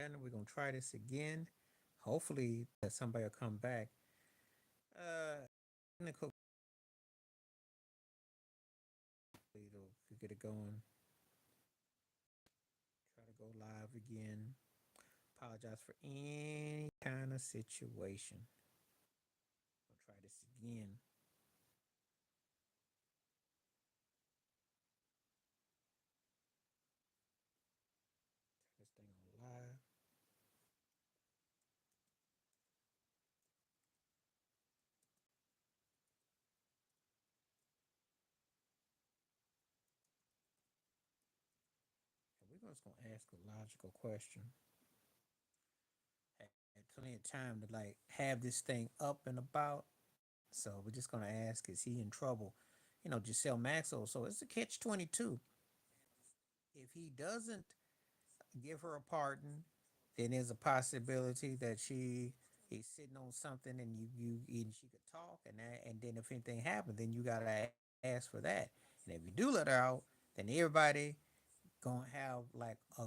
and we're gonna try this again. Hopefully that somebody will come back. Technical to get it going. Try to go live again. Apologize for any kind of situation. We'll try this again. Turn this thing on live. And we're just gonna ask a logical question. Had plenty of time to like have this thing up and about. So we're just gonna ask, is he in trouble? Giselle Maxwell. So it's a catch 22. If he doesn't give her a pardon, then there's a possibility that he's sitting on something and and she could talk and then if anything happens, then you gotta ask for that. And if you do let her out, then everybody gonna have like a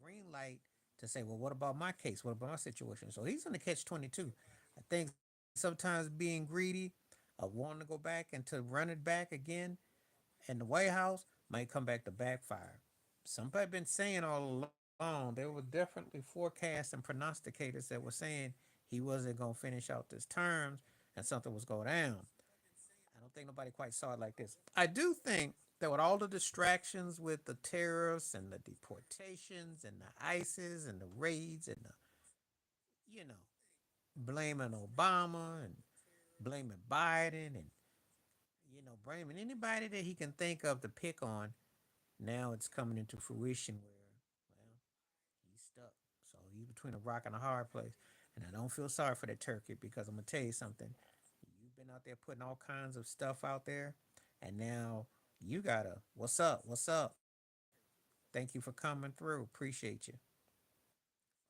green light to say, well, what about my case? What about my situation? So he's in the catch 22. I think sometimes being greedy, wanting to go back and to run it back again in the White House might come back to backfire. Somebody been saying all along there were definitely forecasts and prognosticators that were saying he wasn't gonna finish out his terms and something was going down. I don't think nobody quite saw it like this. I do think that with all the distractions with the tariffs and the deportations and the ISIS and the raids and the you know blaming Obama and blaming Biden and blaming anybody that he can think of to pick on. Now it's coming into fruition where, well, he's stuck. So he's between a rock and a hard place. And I don't feel sorry for that turkey because I'm gonna tell you something. You've been out there putting all kinds of stuff out there, and now you gotta, what's up? What's up? Thank you for coming through. Appreciate you.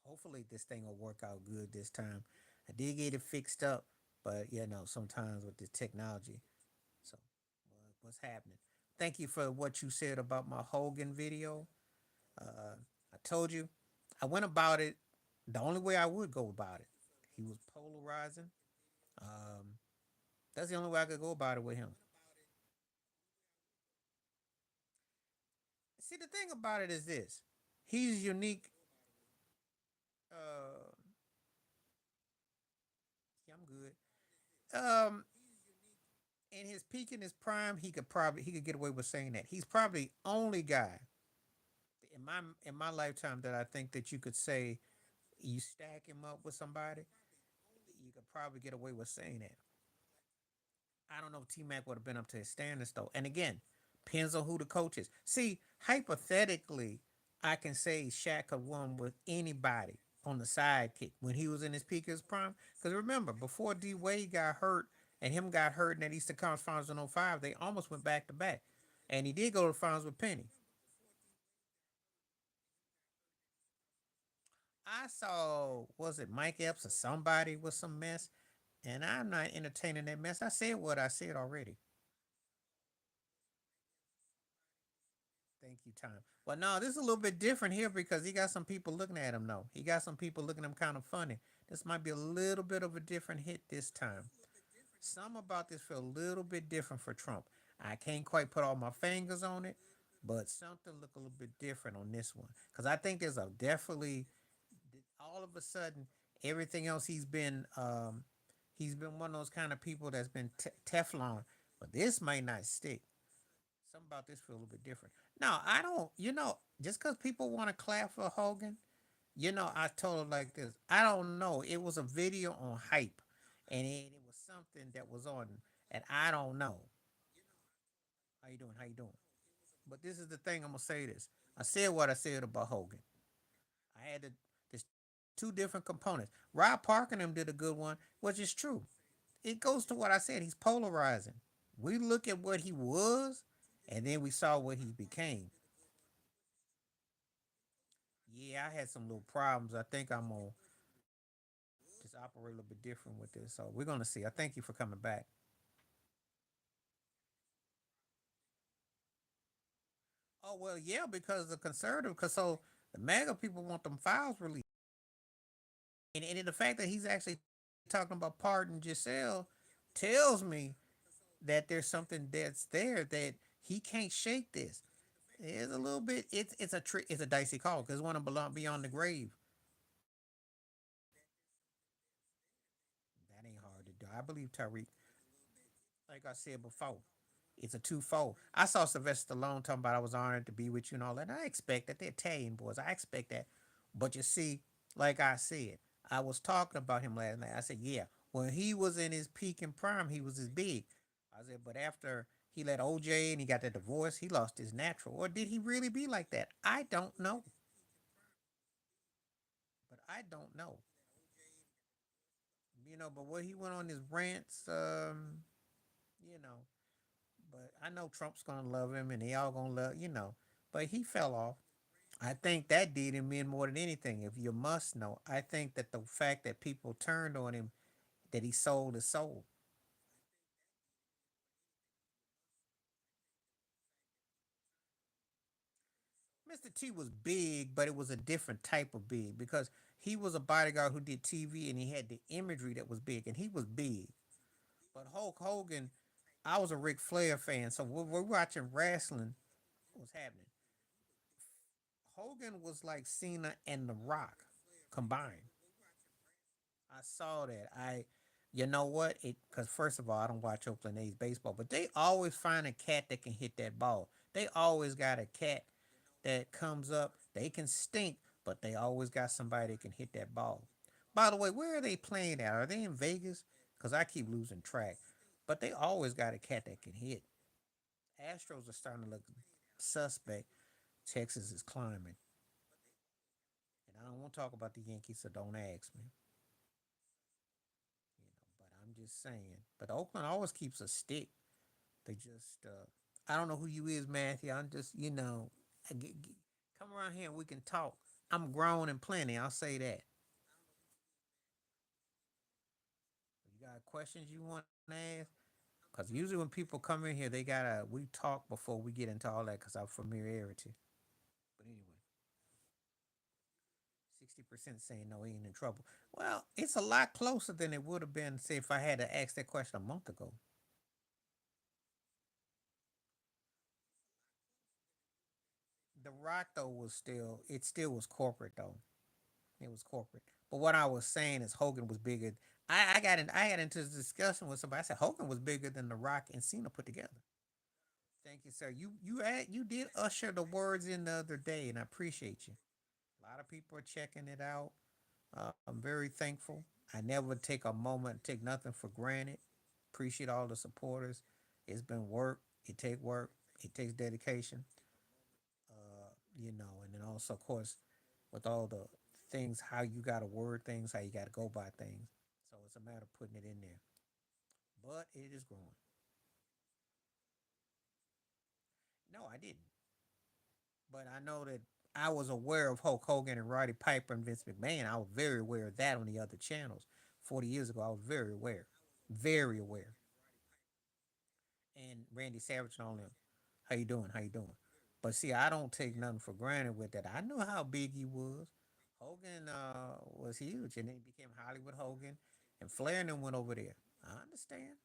Hopefully this thing will work out good this time. I did get it fixed up, but sometimes with the technology. So what's happening? Thank you for what you said about my Hogan video. I told you I went about it the only way I would go about it. He was polarizing. Um, that's the only way I could go about it with him. See, the thing about it is this: he's unique. Uh, yeah, I'm good. In his peak in his prime, he could get away with saying that. He's probably the only guy in my lifetime that I think that you could say you stack him up with somebody, you could probably get away with saying that. I don't know if T Mac would have been up to his standards though. And again, depends on who the coach is. See, hypothetically, I can say Shaq could won with anybody on the sidekick when he was in his peak of his prime. Because remember, before D Wade got hurt and him got hurt in that Eastern Conference Finals in '05, they almost went back to back. And he did go to the finals with Penny. I saw, was it Mike Epps or somebody with some mess? And I'm not entertaining that mess. I said what I said already. Thank you, Tom. Well, no, this is a little bit different here because he got some people looking at him. No, he got some people looking at him kind of funny. This might be a little bit of a different hit this time. Some about this feel a little bit different for Trump. I can't quite put all my fingers on it, but something look a little bit different on this one because I think there's a definitely all of a sudden everything else he's been one of those kind of people that's been Teflon, but this might not stick. Something about this feel a little bit different. Now, I don't, just because people want to clap for Hogan, I told her like this. I don't know. It was a video on hype, and it was something that was on, and I don't know. How you doing? How you doing? But this is the thing. I'm gonna say this. I said what I said about Hogan. I had there's two different components. Rob Parker and them did a good one, which is true. It goes to what I said. He's polarizing. We look at what he was, and then we saw what he became. Yeah, I had some little problems. I think I'm gonna just operate a little bit different with this. So we're gonna see. I thank you for coming back. Oh well, yeah, because the conservative. Cause so The MAGA people want them files released. And the fact that he's actually talking about pardon Giselle tells me that there's something that's there that he can't shake this. It's a little bit. It's a dicey call because one to belong beyond the grave. That ain't hard to do. I believe Tyreek. Like I said before, it's a twofold. I saw Sylvester Stallone talking about I was honored to be with you and all that. And I expect that they're Italian boys. I expect that. But you see, like I said, I was talking about him last night. I said, yeah, when he was in his peak and prime, he was as big. I said, but after he let OJ and he got that divorce, he lost his natural. Or did he really be like that? I don't know. But I don't know. But what he went on his rants, you know, but I know Trump's gonna love him and they all gonna love. But he fell off. I think that did him in more than anything. If you must know, I think that the fact that people turned on him, that he sold his soul. Mr. T was big, but it was a different type of big because he was a bodyguard who did TV and he had the imagery that was big and he was big. But Hulk Hogan, I was a Ric Flair fan, so we're watching wrestling. What's happening? Hogan was like Cena and The Rock combined. I saw that. You know what? Because first of all, I don't watch Oakland A's baseball, but they always find a cat that can hit that ball. They always got a cat that comes up. They can stink, but they always got somebody that can hit that ball. By the way, where are they playing at? Are they in Vegas? Because I keep losing track. But they always got a cat that can hit. Astros are starting to look suspect. Texas is climbing. And I don't want to talk about the Yankees, so don't ask me. But I'm just saying. But Oakland always keeps a stick. They just, I don't know who you is, Matthew. I'm just, come around here and we can talk. I'm grown and plenty. I'll say that. You got questions you want to ask? Because usually when people come in here, we talk before we get into all that because of familiarity. But anyway, 60% saying no, he ain't in trouble. Well, it's a lot closer than it would have been, say, if I had to ask that question a month ago. The Rock though it still was corporate though. It was corporate. But what I was saying is Hogan was bigger. I got into this discussion with somebody. I said Hogan was bigger than The Rock and Cena put together. Thank you, sir. You did usher the words in the other day, and I appreciate you. A lot of people are checking it out. I'm very thankful. I never take a moment, take nothing for granted. Appreciate all the supporters. It's been work. It take work. It takes dedication. And then also, of course, with all the things, how you got to word things, how you got to go by things. So it's a matter of putting it in there. But it is growing. No, I didn't. But I know that I was aware of Hulk Hogan and Roddy Piper and Vince McMahon. I was very aware of that on the other channels. 40 years ago, I was very aware. Very aware. And Randy Savage and all them. How you doing? How you doing? But see, I don't take nothing for granted with that. I know how big he was. Hogan was huge, and then he became Hollywood Hogan, and Flair and them went over there. I understand.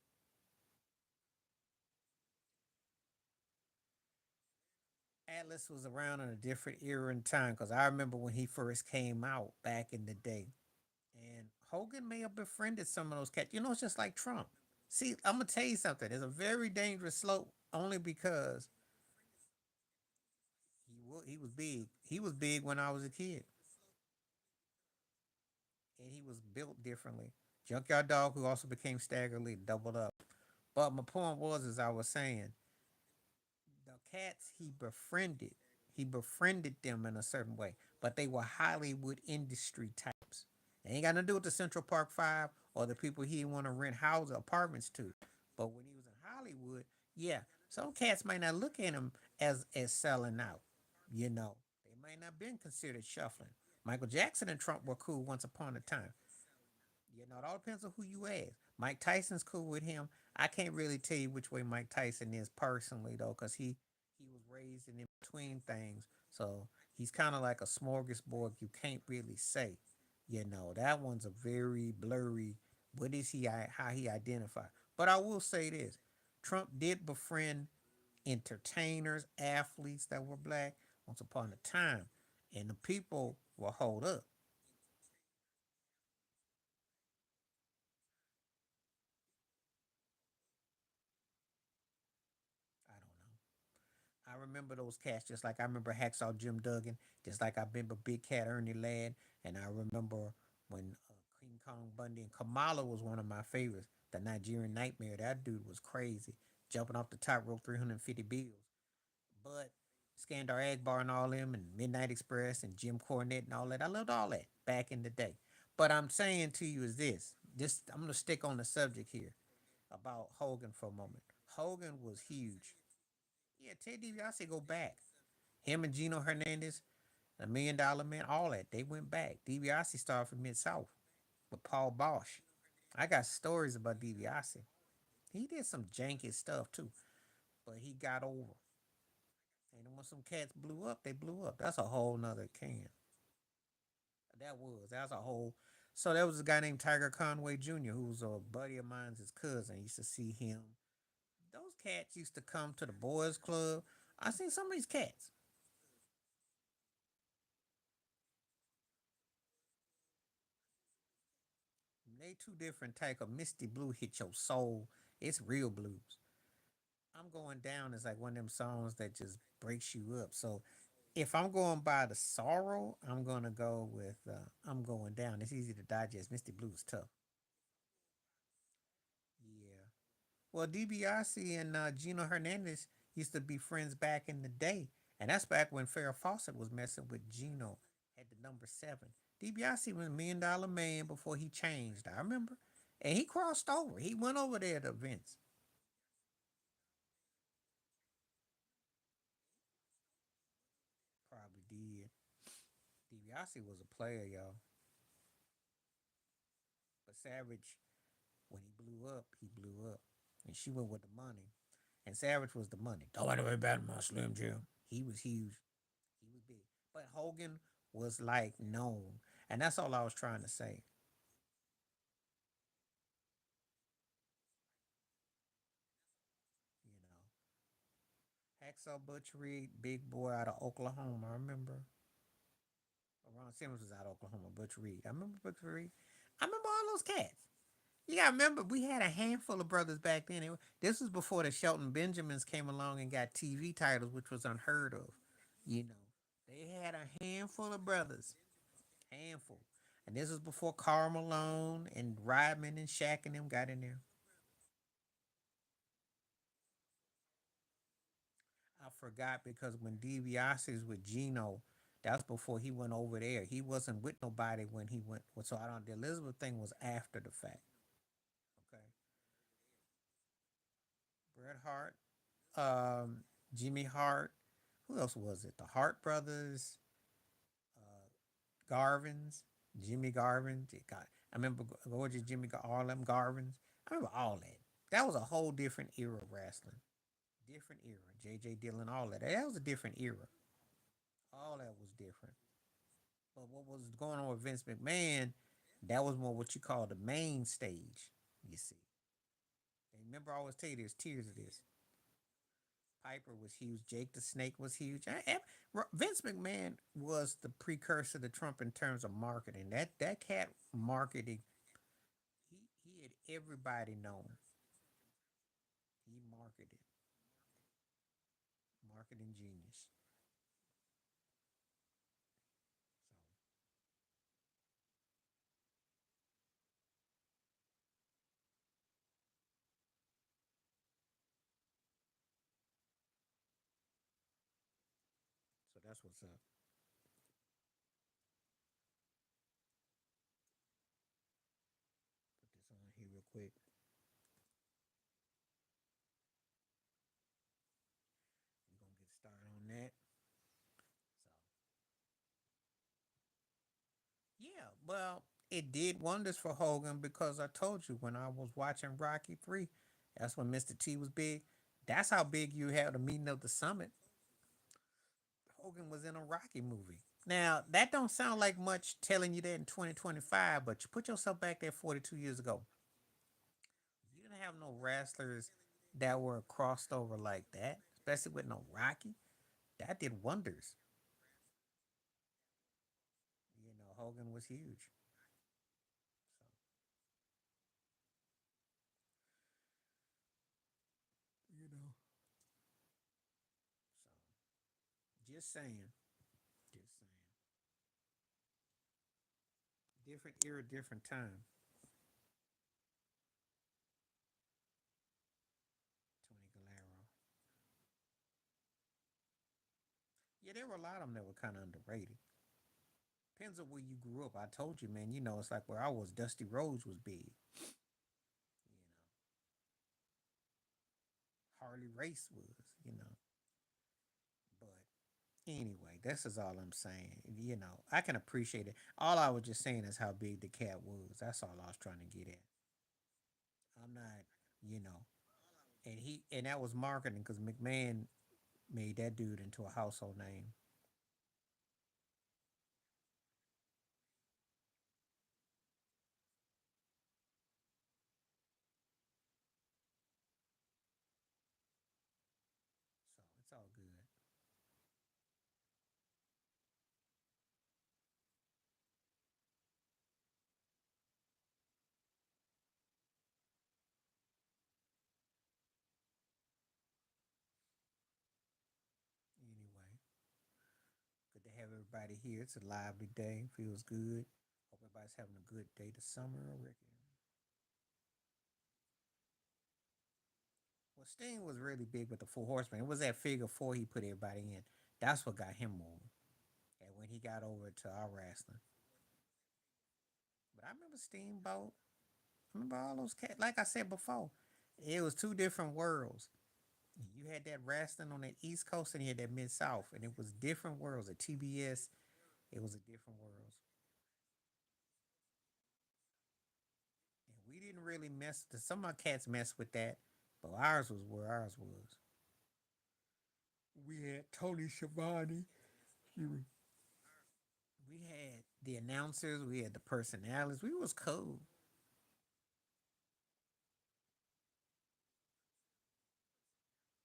Atlas was around in a different era and time because I remember when he first came out back in the day. And Hogan may have befriended some of those cats. It's just like Trump. See, I'm gonna tell you something. It's a very dangerous slope only because he was big. He was big when I was a kid, and he was built differently. Junkyard Dog, who also became Stagger Lee, doubled up. But my point was, as I was saying, the cats he befriended them in a certain way, but they were Hollywood industry types. They ain't got nothing to do with the Central Park Five or the people he want to rent houses, apartments to. But when he was in Hollywood, yeah, some cats might not look at him as selling out. They might not been considered shuffling. Michael Jackson and Trump were cool once upon a time. It all depends on who you ask. Mike Tyson's cool with him. I can't really tell you which way Mike Tyson is personally though, because he was raised in between things. So he's kind of like a smorgasbord. You can't really say, that one's a very blurry. What is he? How he identify? But I will say this: Trump did befriend entertainers, athletes that were black once upon a time, and the people will hold up. I don't know. I remember those cats just like I remember Hacksaw Jim Duggan, just like I remember Big Cat Ernie Ladd, and I remember when King Kong Bundy and Kamala was one of my favorites. The Nigerian Nightmare, that dude was crazy, jumping off the top rope 350 bills. But Skandar Agbar and all them, and Midnight Express and Jim Cornette and all that, I loved all that back in the day. But I'm saying to you is this: just I'm gonna stick on the subject here about Hogan for a moment. Hogan was huge. Yeah, Ted DiBiase go back. Him and Gino Hernandez, a $1 million man, all that. They went back. DiBiase started from Mid South with Paul Bosch. I got stories about DiBiase. He did some janky stuff too, but he got over. And then when some cats blew up, they blew up. That's a whole nother can. That's a whole. So there was a guy named Tiger Conway Jr., who was a buddy of mine's, his cousin. I used to see him. Those cats used to come to the boys' club. I seen some of these cats. They two different type of misty blue hit your soul. It's real blues. I'm going down is like one of them songs that just breaks you up. So if I'm going by the sorrow, I'm gonna go with I'm going down. It's easy to digest. Misty Blue is tough. Yeah. Well, DiBiase and Gino Hernandez used to be friends back in the day, and that's back when Farrah Fawcett was messing with Gino at the number seven. DiBiase was $1 million man before he changed. I remember, and he crossed over. He went over there to events. Probably did. DiBiase was a player, y'all. But Savage, when he blew up, he blew up, and she went with the money. And Savage was the money. Don't let nobody bat my Slim Jim. He was huge. He was big. But Hogan was like known. And that's all I was trying to say. You know. Hacksaw Butch Reed, big boy out of Oklahoma. I remember. Ron Simmons was out of Oklahoma. Butch Reed. I remember Butch Reed. I remember all those cats. You gotta remember, we had a handful of brothers back then. This was before the Shelton Benjamins came along and got TV titles, which was unheard of. You know, they had a handful of brothers, handful, and this was before Karl Malone and Ryman and Shaq and them got in there. I forgot because when DiBiase's with Gino, that's before he went over there. He wasn't with nobody when he went. So I don't. The Elizabeth thing was after the fact. Okay, Bret Hart, um, Jimmy Hart. Who else was it? The Hart brothers, Garvins, Jimmy Garvin. I remember Gorgeous Jimmy, all them Garvins. I remember all that. That was a whole different era of wrestling. Different era. J.J. Dillon, all that. That was a different era. All that was different. But what was going on with Vince McMahon, that was more what you call the main stage, you see. And remember, I always tell you there's tiers of this. Piper was huge. Jake the Snake was huge. Vince McMahon was the precursor to Trump in terms of marketing. That cat marketing, he had everybody known. He marketed, marketing genius. So that's what's up. Put this on here real quick. We're gonna get started on that. So yeah, well, it did wonders for Hogan because I told you when I was watching Rocky 3, that's when Mr. T was big. That's how big you had the meeting of the summit. Hogan was in a Rocky movie. Now that don't sound like much telling you that in 2025, but you put yourself back there 42 years ago. You didn't have no wrestlers that were crossed over like that, especially with no Rocky. That did wonders. Hogan was huge. So, just saying. Just saying. Different era, different time. Tony Galero. Yeah, there were a lot of them that were kind of underrated. Depends on where you grew up. I told you, man. It's like where I was. Dusty Rhodes was big. Harley Race was. But anyway, this is all I'm saying. I can appreciate it. All I was just saying is how big the cat was. That's all I was trying to get at. I'm not, you know, and that was marketing because McMahon made that dude into a household name. So it's all good. Anyway, good to have everybody here. It's a lively day. Feels good. Hope everybody's having a good day this summer, Ricky. Well, Sting was really big with the Four Horsemen. It was that figure four he put everybody in. That's what got him moving. And when he got over to our wrestling. But I remember Steamboat. I remember all those cats. Like I said before, it was two different worlds. You had that wrestling on the East Coast and you had that Mid South, and it was different worlds. At TBS, it was a different world. And we didn't really mess. Some of our cats messed with that, but ours was where ours was. We had Tony Schiavone. We had the announcers. We had the personalities. We was cool.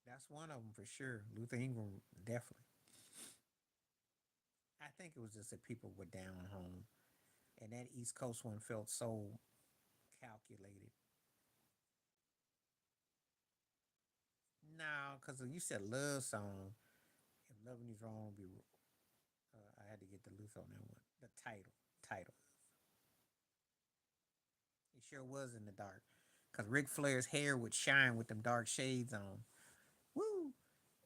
That's one of them for sure. Luther Ingram definitely. I think it was just that people were down home, and that East Coast one felt so calculated. No, because you said love song. If loving is wrong, be. I had to get the Luther on that one. The title. It sure was in the dark, because Ric Flair's hair would shine with them dark shades on. Woo!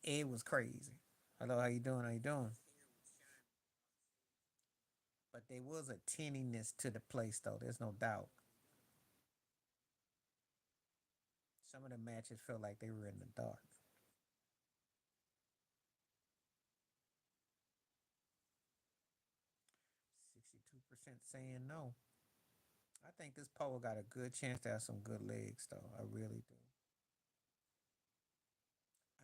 It was crazy. Hello, how you doing? How you doing? But there was a tinniness to the place, though. There's no doubt. Some of the matches felt like they were in the dark. 62% saying no. I think this poll got a good chance to have some good legs, though. I really do.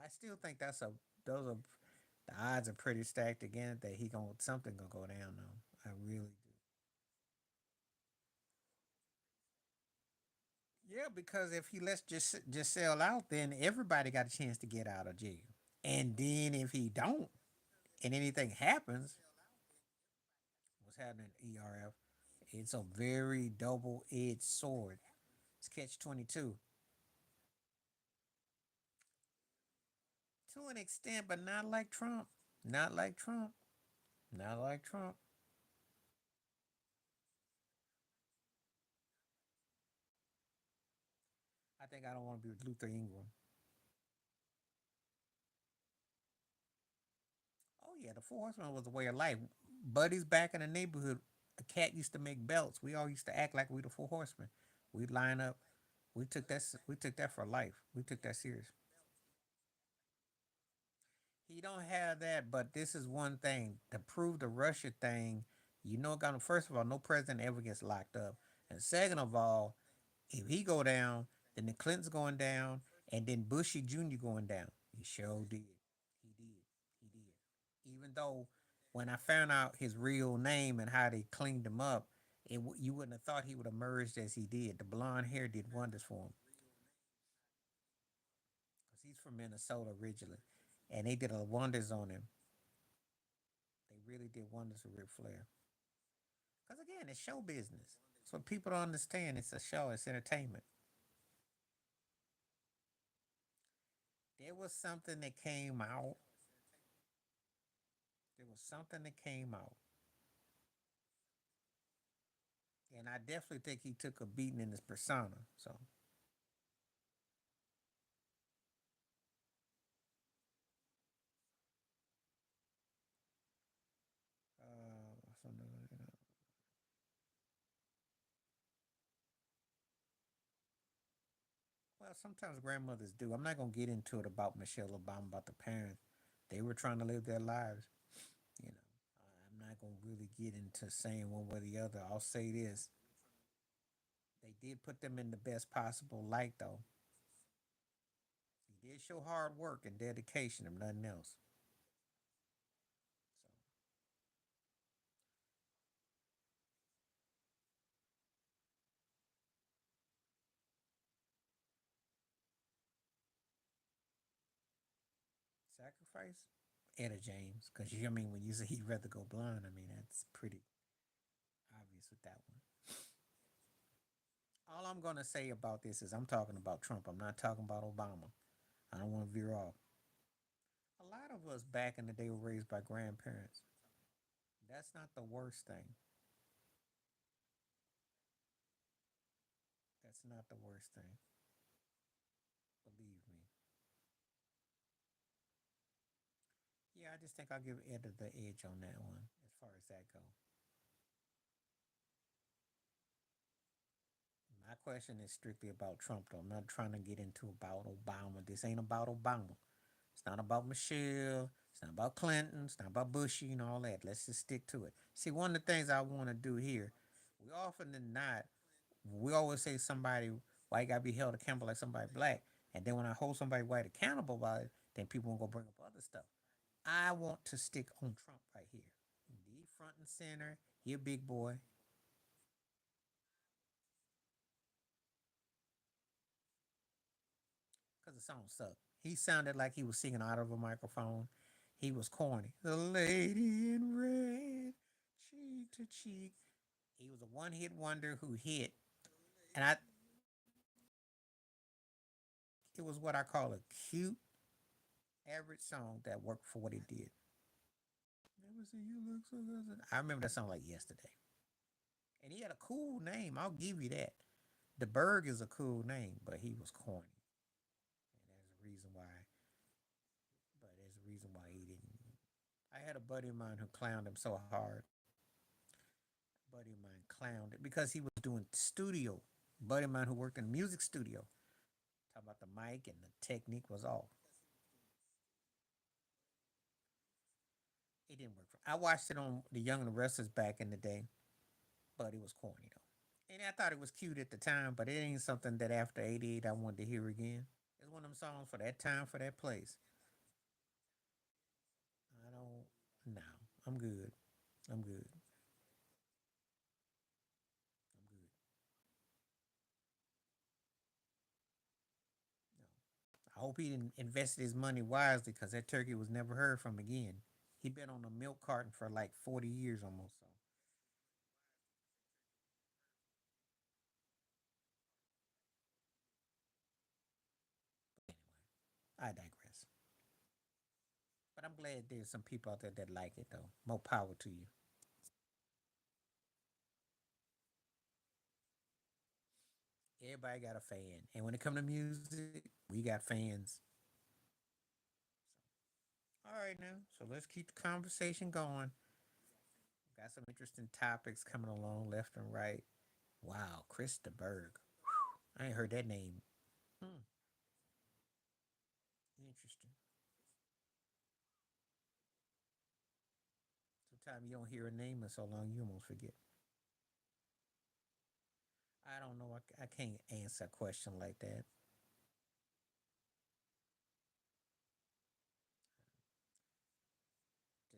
I still think that's a those are the odds are pretty stacked again that he gonna something gonna go down though. I really do. Yeah, because if he lets just sell out, then everybody got a chance to get out of jail. And then if he don't, and anything happens, what's happening ERF? It's a very double edged sword. It's catch 22 to an extent, but not like Trump. Not like Trump. Not like Trump. I think I don't want to be with Luther Ingram. Oh yeah, the Four Horsemen was a way of life. Buddies back in the neighborhood, a cat used to make belts. We all used to act like we the Four Horsemen. We'd line up. We took that. We took that for life. We took that serious. He don't have that, but this is one thing to prove the Russia thing. Got first of all, no president ever gets locked up, and second of all, if he go down, then the Clintons going down, and then Bushy Jr. going down. He sure did. He did. He did. Even though when I found out his real name and how they cleaned him up, you wouldn't have thought he would have emerged as he did. The blonde hair did wonders for him because he's from Minnesota originally, and they did a wonders on him. They really did wonders with Ric Flair. Because again, it's show business. So people don't understand. It's a show. It's entertainment. There was something that came out. There was something that came out, and I definitely think he took a beating in his persona. So, well, sometimes grandmothers do. I'm not gonna get into it about Michelle Obama about the parents. They were trying to live their lives. You know, I'm not gonna really get into saying one way or the other. I'll say this: they did put them in the best possible light, though. He did show hard work and dedication, and nothing else. So, sacrifice, Etta James, because I mean, when you say he'd rather go blind, I mean that's pretty obvious with that one. All I'm gonna say about this is I'm talking about Trump. I'm not talking about Obama. I don't want to veer off. A lot of us back in the day were raised by grandparents. That's not the worst thing. That's not the worst thing. Believe me. Yeah, I just think I'll give Ed the edge on that one as far as that goes. My question is strictly about Trump, though. I'm not trying to get into about Obama. This ain't about Obama. It's not about Michelle. It's not about Clinton. It's not about Bushy and all that. Let's just stick to it. See, one of the things I want to do here, we often than not, we always say somebody white got to be held accountable like somebody black. And then when I hold somebody white accountable about it, then people won't go bring up other stuff. I want to stick on Trump right here. Indeed, front and center. He a big boy. Because the song sucked. He sounded like he was singing out of a microphone. He was corny. The lady in red, cheek to cheek. He was a one hit wonder who hit. And it was what I call a cute, average song that worked for what it did. Never see you look so good. I remember that song like yesterday. And he had a cool name. I'll give you that. The Berg is a cool name, but he was corny. And there's a reason why. But there's a reason why he didn't. I had a buddy of mine who clowned him so hard. A buddy of mine clowned it because he was doing studio. A buddy of mine who worked in a music studio. Talk about the mic and the technique was off. It didn't work. I watched it on The Young and the Restless back in the day, but it was corny though. And I thought it was cute at the time, but it ain't something that after '88 I wanted to hear again. It's one of them songs for that time, for that place. I don't. No, I'm good. I'm good. I'm good. No. I hope he didn't invested his money wisely because that turkey was never heard from again. He been on a milk carton for like 40 years almost. So anyway, I digress. But I'm glad there's some people out there that like it though. More power to you. Everybody got a fan, and when it comes to music, we got fans. All right now, so let's keep the conversation going. Got some interesting topics coming along left and right. Wow, Chris de Berg. I ain't heard that name. Hmm, interesting. Sometimes you don't hear a name in so long, you almost forget. I don't know. I can't answer a question like that.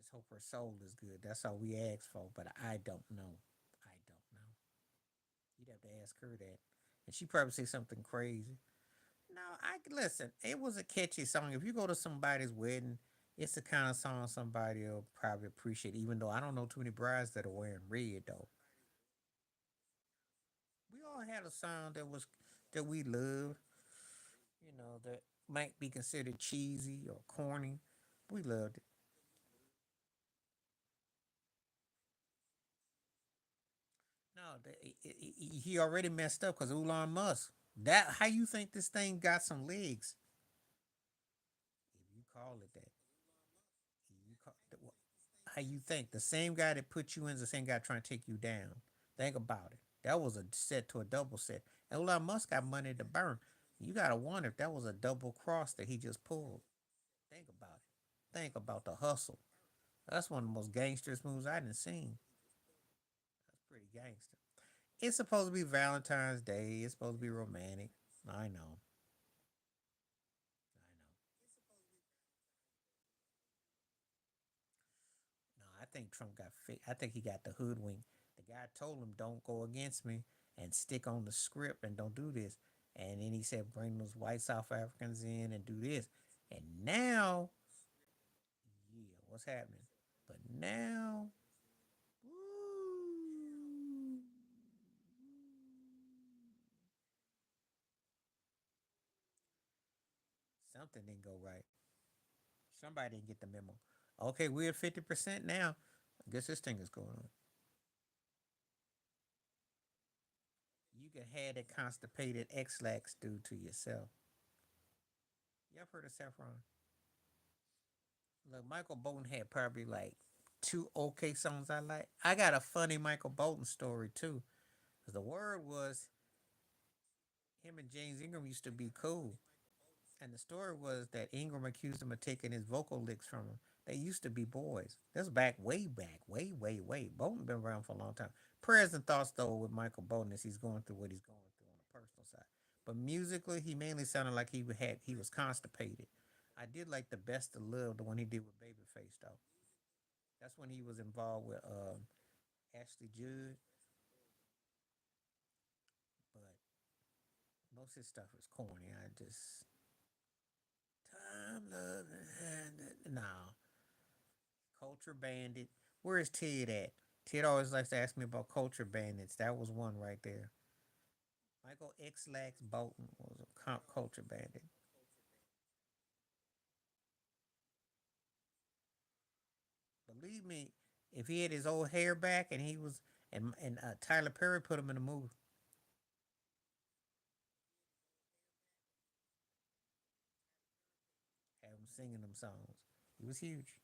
Just hope her soul is good. That's all we ask for. But I don't know. I don't know. You'd have to ask her that, and she probably say something crazy. No, I listen. It was a catchy song. If you go to somebody's wedding, it's the kind of song somebody will probably appreciate. Even though I don't know too many brides that are wearing red though. We all had a song that we loved. That might be considered cheesy or corny. We loved it. No, he already messed up because Elon Musk. That how you think this thing got some legs? If you call it that, you call how you think the same guy that put you in is the same guy trying to take you down. Think about it. That was a set to a double set. And Elon Musk got money to burn. You gotta wonder if that was a double cross that he just pulled. Think about it. Think about the hustle. That's one of the most gangsterous moves I done seen. That's pretty gangster. It's supposed to be Valentine's Day. It's supposed to be romantic. I know. I know. No, I think Trump got fit. I think he got the hoodwink. The guy told him, "Don't go against me and stick on the script and don't do this." And then he said, "Bring those white South Africans in and do this." And now, yeah, what's happening? But now, woo, something didn't go right. Somebody didn't get the memo. Okay, we're at 50% now. I guess this thing is going on. You can have that constipated X-Lax do to yourself. Y'all heard of Saffron? Look, Michael Bolton had probably like two okay songs I like. I got a funny Michael Bolton story too. Cause the word was him and James Ingram used to be cool. And the story was that Ingram accused him of taking his vocal licks from him. They used to be boys. This was back, way, way, way. Bolton been around for a long time. Prayers and thoughts though with Michael Bolton as he's going through what he's going through on the personal side. But musically, he mainly sounded like he was constipated. I did like the best of love, the one he did with Babyface though. That's when he was involved with Ashley Judd, but most of his stuff is corny. I just time love and no culture bandit. Where is Ted at? Ted always likes to ask me about culture bandits. That was one right there. Michael X Lax Bolton was a culture bandit. Believe me, if he had his old hair back and he was and Tyler Perry put him in the movie, have him singing them songs. He was huge.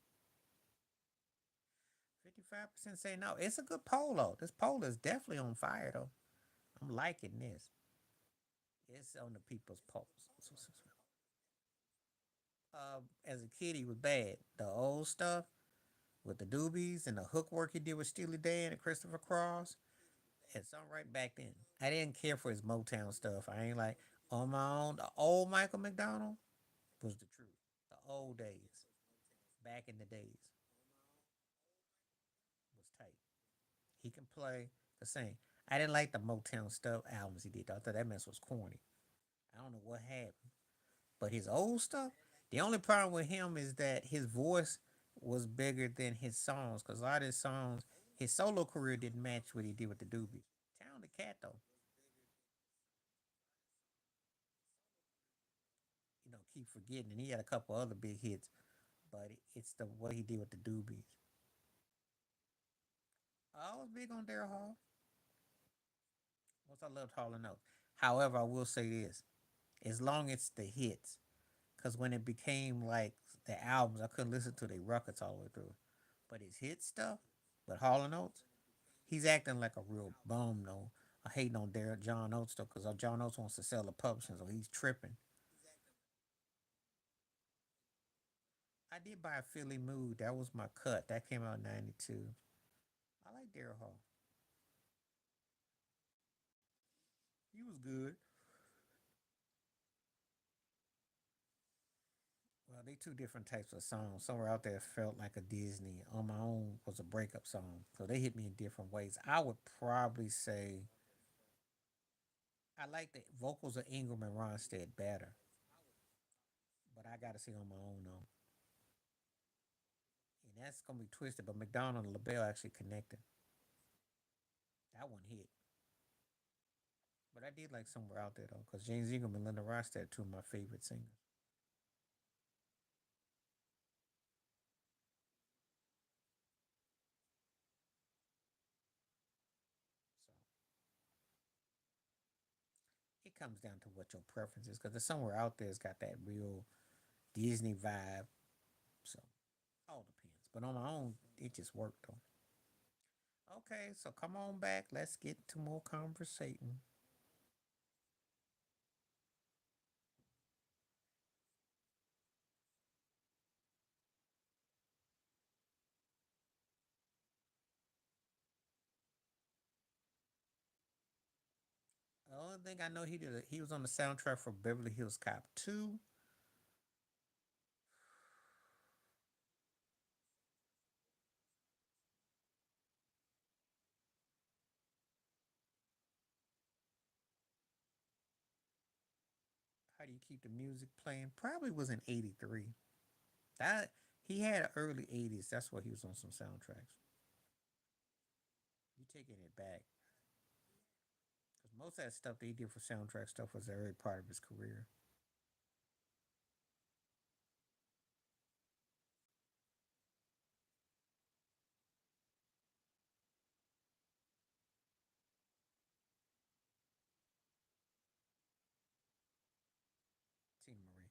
55% say no. It's a good poll though. This poll is definitely on fire though. I'm liking this. It's on the people's polls. As a kid, he was bad. The old stuff with the doobies and the hook work he did with Steely Dan and Christopher Cross, and something right back then. I didn't care for his Motown stuff. I ain't like on my own. The old Michael McDonald was the truth. The old days, back in the days, was tight. He can play the same. I didn't like the Motown stuff albums he did. I thought that mess was corny. I don't know what happened. But his old stuff, the only problem with him is that his voice was bigger than his songs. Because a lot of his songs, his solo career didn't match what he did with the Doobies. Talented cat though, keep forgetting. And he had a couple other big hits, but it's the what he did with the Doobies. I was big on Daryl Hall. Once I loved Hall and Oates. However, I will say this: as long as the hits, because when it became like the albums, I couldn't listen to the records all the way through. But his hit stuff with Hall and Oates, he's acting like a real bum though. I hating on Derek John Oates though, because John Oates wants to sell the publishing, so he's tripping. I did buy a Philly Mood. That was my cut. That came out in '92. I like Daryl Hall. He was good. Well, they two different types of songs. Somewhere out there felt like a Disney. On My Own was a breakup song. So they hit me in different ways. I would probably say I like the vocals of Ingram and Ronstadt better, but I gotta say On My Own though. And that's gonna be twisted, but McDonald and LaBelle actually connected. That one hit. But I did like Somewhere Out There though, because James Ingram and Linda Ronstadt, two of my favorite singers. So it comes down to what your preference is, because the Somewhere Out There's got that real Disney vibe. So all depends. But On My Own, it just worked though. Okay, so come on back. Let's get to more conversating. The only thing I know he did, he was on the soundtrack for Beverly Hills Cop 2. How Do You Keep the Music Playing? Probably was in 83. That he had early 80s. That's why he was on some soundtracks. You taking it back. Because most of that stuff that he did for soundtrack stuff was the early part of his career. Tina Marie,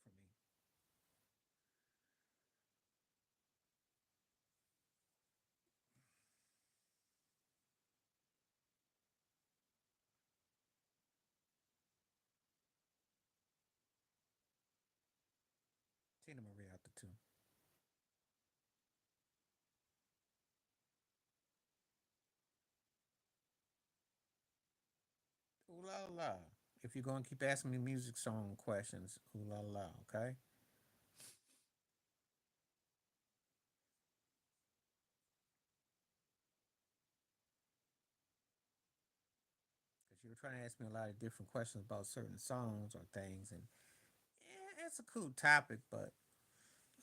for me. Tina Marie out the two. Ooh la la. If you're going to keep asking me music song questions, ooh la la, okay? Because you were trying to ask me a lot of different questions about certain songs or things, and yeah, it's a cool topic, but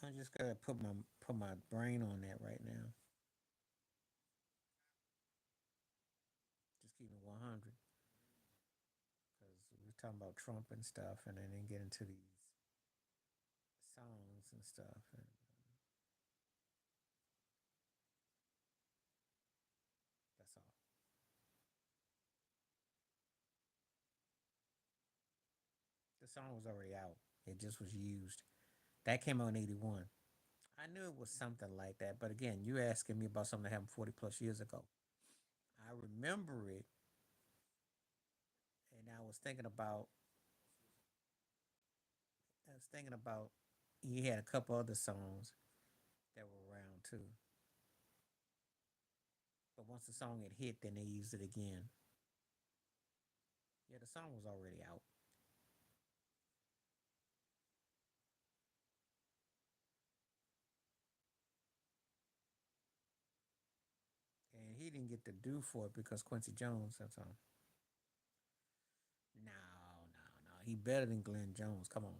I just gotta put my brain on that right now. Just keep it 100, because we're talking about Trump and stuff, and then get into these songs and stuff, and that's all. The song was already out. It just was used. That came out in 81. I knew it was something like that, but again, you asking me about something that happened 40 plus years ago. I remember it, and I was thinking about, he had a couple other songs that were around too. But once the song had hit, then they used it again. Yeah, the song was already out. And he didn't get the do for it because Quincy Jones, that's all. No, no, no. He better than Glenn Jones. Come on.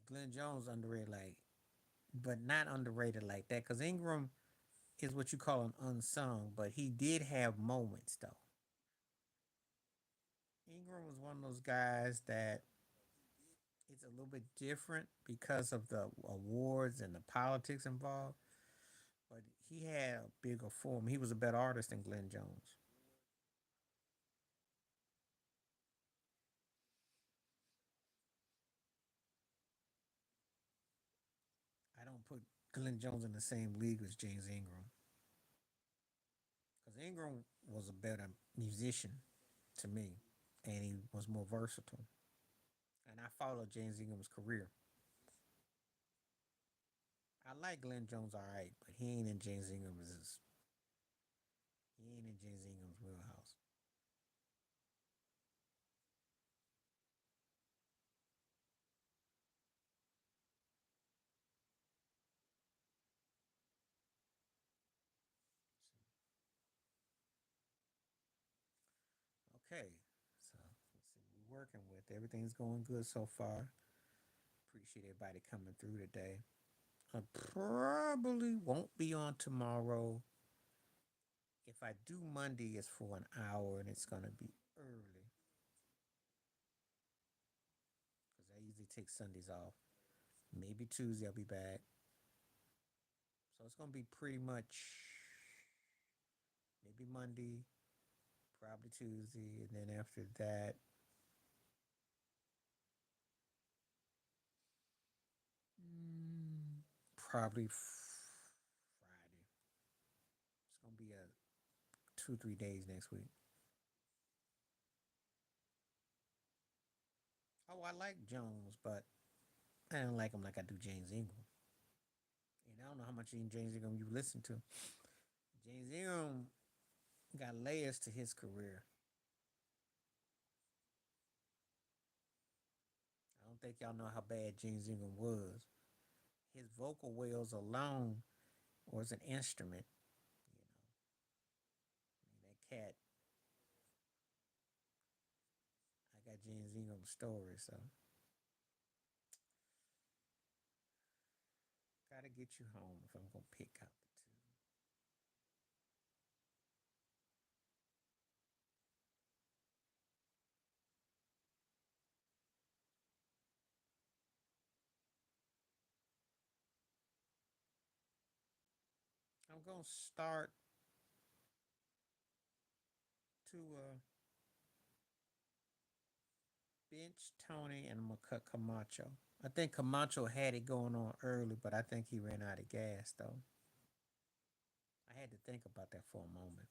Glenn Jones underrated like, but not underrated like that. Cause Ingram is what you call an unsung, but he did have moments though. Ingram was one of those guys that it's a little bit different because of the awards and the politics involved. But he had a bigger form. He was a better artist than Glenn Jones. I don't put Glenn Jones in the same league as James Ingram because Ingram was a better musician to me, and he was more versatile. And I followed James Ingram's career. I like Glenn Jones all right, but he ain't in James Ingram's wheelhouse. Okay, so let's see. We're working with everything's going good so far. Appreciate everybody coming through today. I probably won't be on tomorrow. If I do Monday, it's for an hour and it's gonna be early because I usually take Sundays off. Maybe Tuesday I'll be back. So it's gonna be pretty much maybe Monday, probably Tuesday, and then after that, probably Friday. It's gonna be a 2 3 days next week. Oh, I like Jones, but I don't like him like I do James Ingram. And I don't know how much James Ingram you listen to. James Ingram got layers to his career. I don't think y'all know how bad James Ingram was. His vocal wails alone was an instrument. You know, I mean, that cat. I got James Ingram's story, so gotta get you home if I'm gonna pick out the two. I'm gonna start to bench Tony and I'm gonna cut Camacho. I think Camacho had it going on early, but I think he ran out of gas though. I had to think about that for a moment.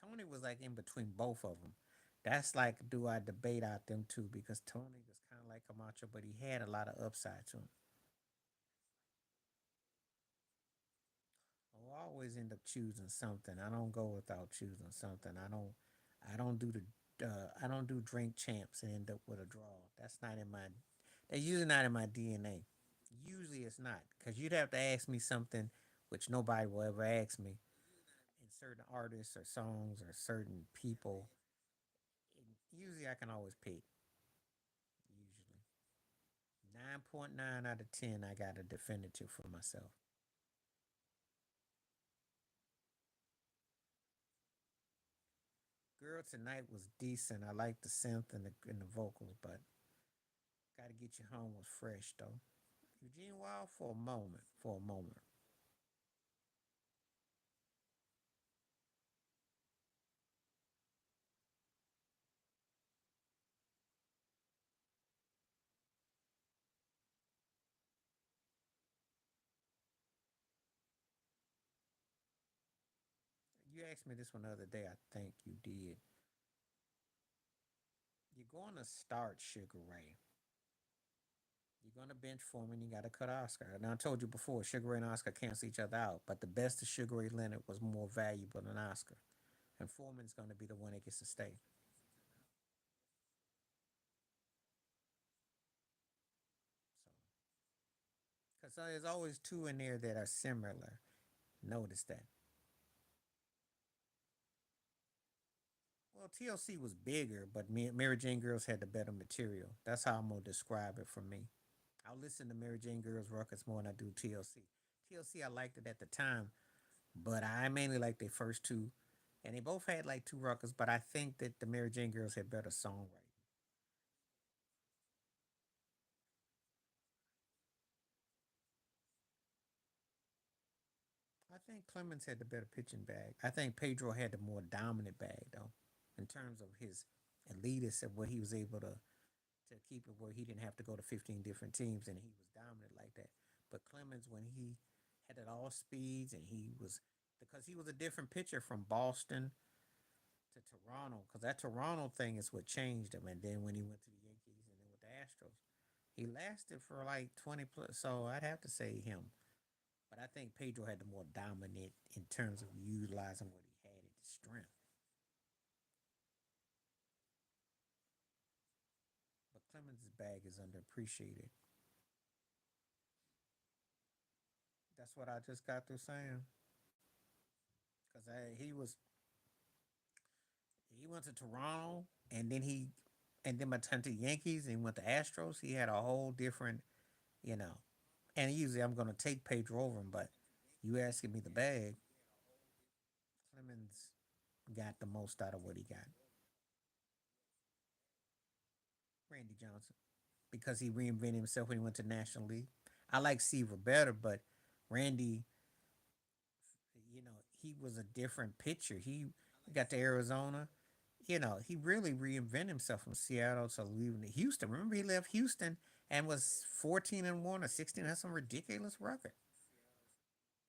Tony was like in between both of them. That's like do I debate out them two because Tony was kind of like Camacho, but he had a lot of upside to him. I always end up choosing something. I don't go without choosing something. I don't do I don't do drink champs and end up with a draw. That's not in my. That's usually not in my DNA. Usually it's not because you'd have to ask me something which nobody will ever ask me in certain artists or songs or certain people. And usually I can always pick. Usually 9.9 out of 10, I got a definitive for myself. Girl Tonight was decent. I like the synth and the vocals, but Gotta Get You Home was fresh though. Eugene Wild for a moment. For a moment. You asked me this one the other day. I think you did. You're going to start Sugar Ray. You're going to bench Foreman. You got to cut Oscar. Now I told you before, Sugar Ray and Oscar cancel each other out, but the best of Sugar Ray Leonard was more valuable than Oscar, and Foreman's going to be the one that gets to stay. So, because there's always two in there that are similar. Notice that. Well, TLC was bigger, but Mary Jane Girls had the better material. That's how I'm gonna describe it for me. I'll listen to Mary Jane Girls records more than I do TLC. TLC, I liked it at the time, but I mainly liked their first two, and they both had like two records. But I think that the Mary Jane Girls had better songwriting. I think Clemens had the better pitching bag. I think Pedro had the more dominant bag though, in terms of his elitist and what he was able to keep it where he didn't have to go to 15 different teams and he was dominant like that. But Clemens, when he had it all speeds and he was because he was a different pitcher from Boston to Toronto, because that Toronto thing is what changed him. And then when he went to the Yankees and then with the Astros, he lasted for like 20 plus. So I'd have to say him. But I think Pedro had the more dominant in terms of utilizing what he had at his strength. But Clemens' bag is underappreciated. That's what I just got through saying. Because he was He went to Toronto, and then by the time to the Yankees, and he went to Astros. He had a whole different, you know. And usually I'm gonna take Pedro over him, but you asking me the bag, Clemens got the most out of what he got. Randy Johnson, because he reinvented himself when he went to National League. I like Seaver better, but Randy, he was a different pitcher. He got to Arizona. He really reinvented himself from Seattle to leaving to Houston. Remember, he left Houston and was 14-1 or 16. That's some ridiculous record.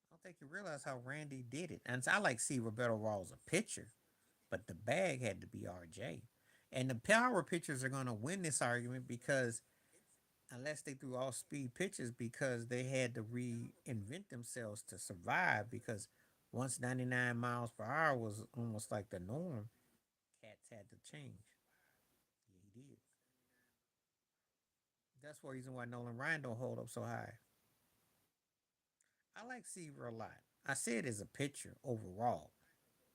I don't think you realize how Randy did it. And so I like Seaver better overall as a pitcher, but the bag had to be RJ. And the power pitchers are going to win this argument because unless they threw all speed pitches because they had to reinvent themselves to survive because once 99 miles per hour was almost like the norm, cats had to change. Yeah, he did. That's one reason why Nolan Ryan don't hold up so high. I like Seaver a lot. I said as a pitcher overall,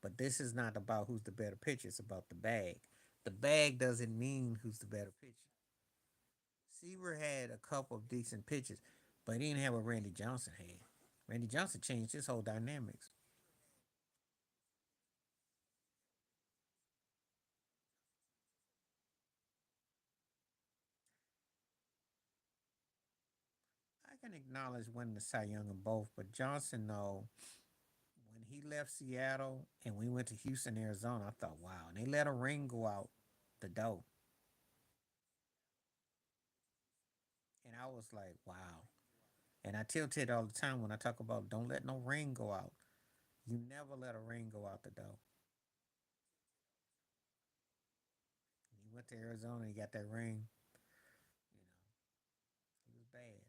but this is not about who's the better pitcher. It's about the bag. The bag doesn't mean who's the better pitcher. Seaver had a couple of decent pitches, but he didn't have what Randy Johnson had. Randy Johnson changed his whole dynamics. I can acknowledge winning the Cy Young in both, but Johnson, though, when he left Seattle and we went to Houston, Arizona, I thought, wow. And they let a ring go out the door. And I was like, wow. And I tell Ted all the time when I talk about don't let no ring go out. You never let a ring go out the door. He went to Arizona, he got that ring. You know, he was bad.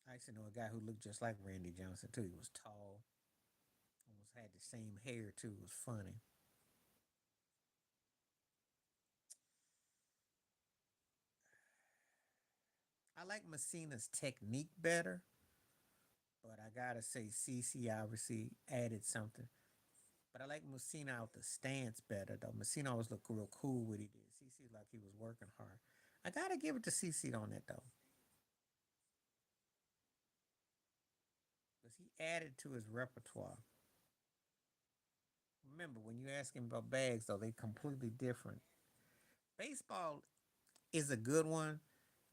So I used to know a guy who looked just like Randy Johnson too. He was tall, almost had the same hair too. It was funny. I like Messina's technique better, but I gotta say CC obviously added something. But I like Messina out the stance better though. Messina always looked real cool what he did. CC like he was working hard. I gotta give it to CC on that though, because he added to his repertoire. Remember when you ask him about bags though, they completely different. Baseball is a good one.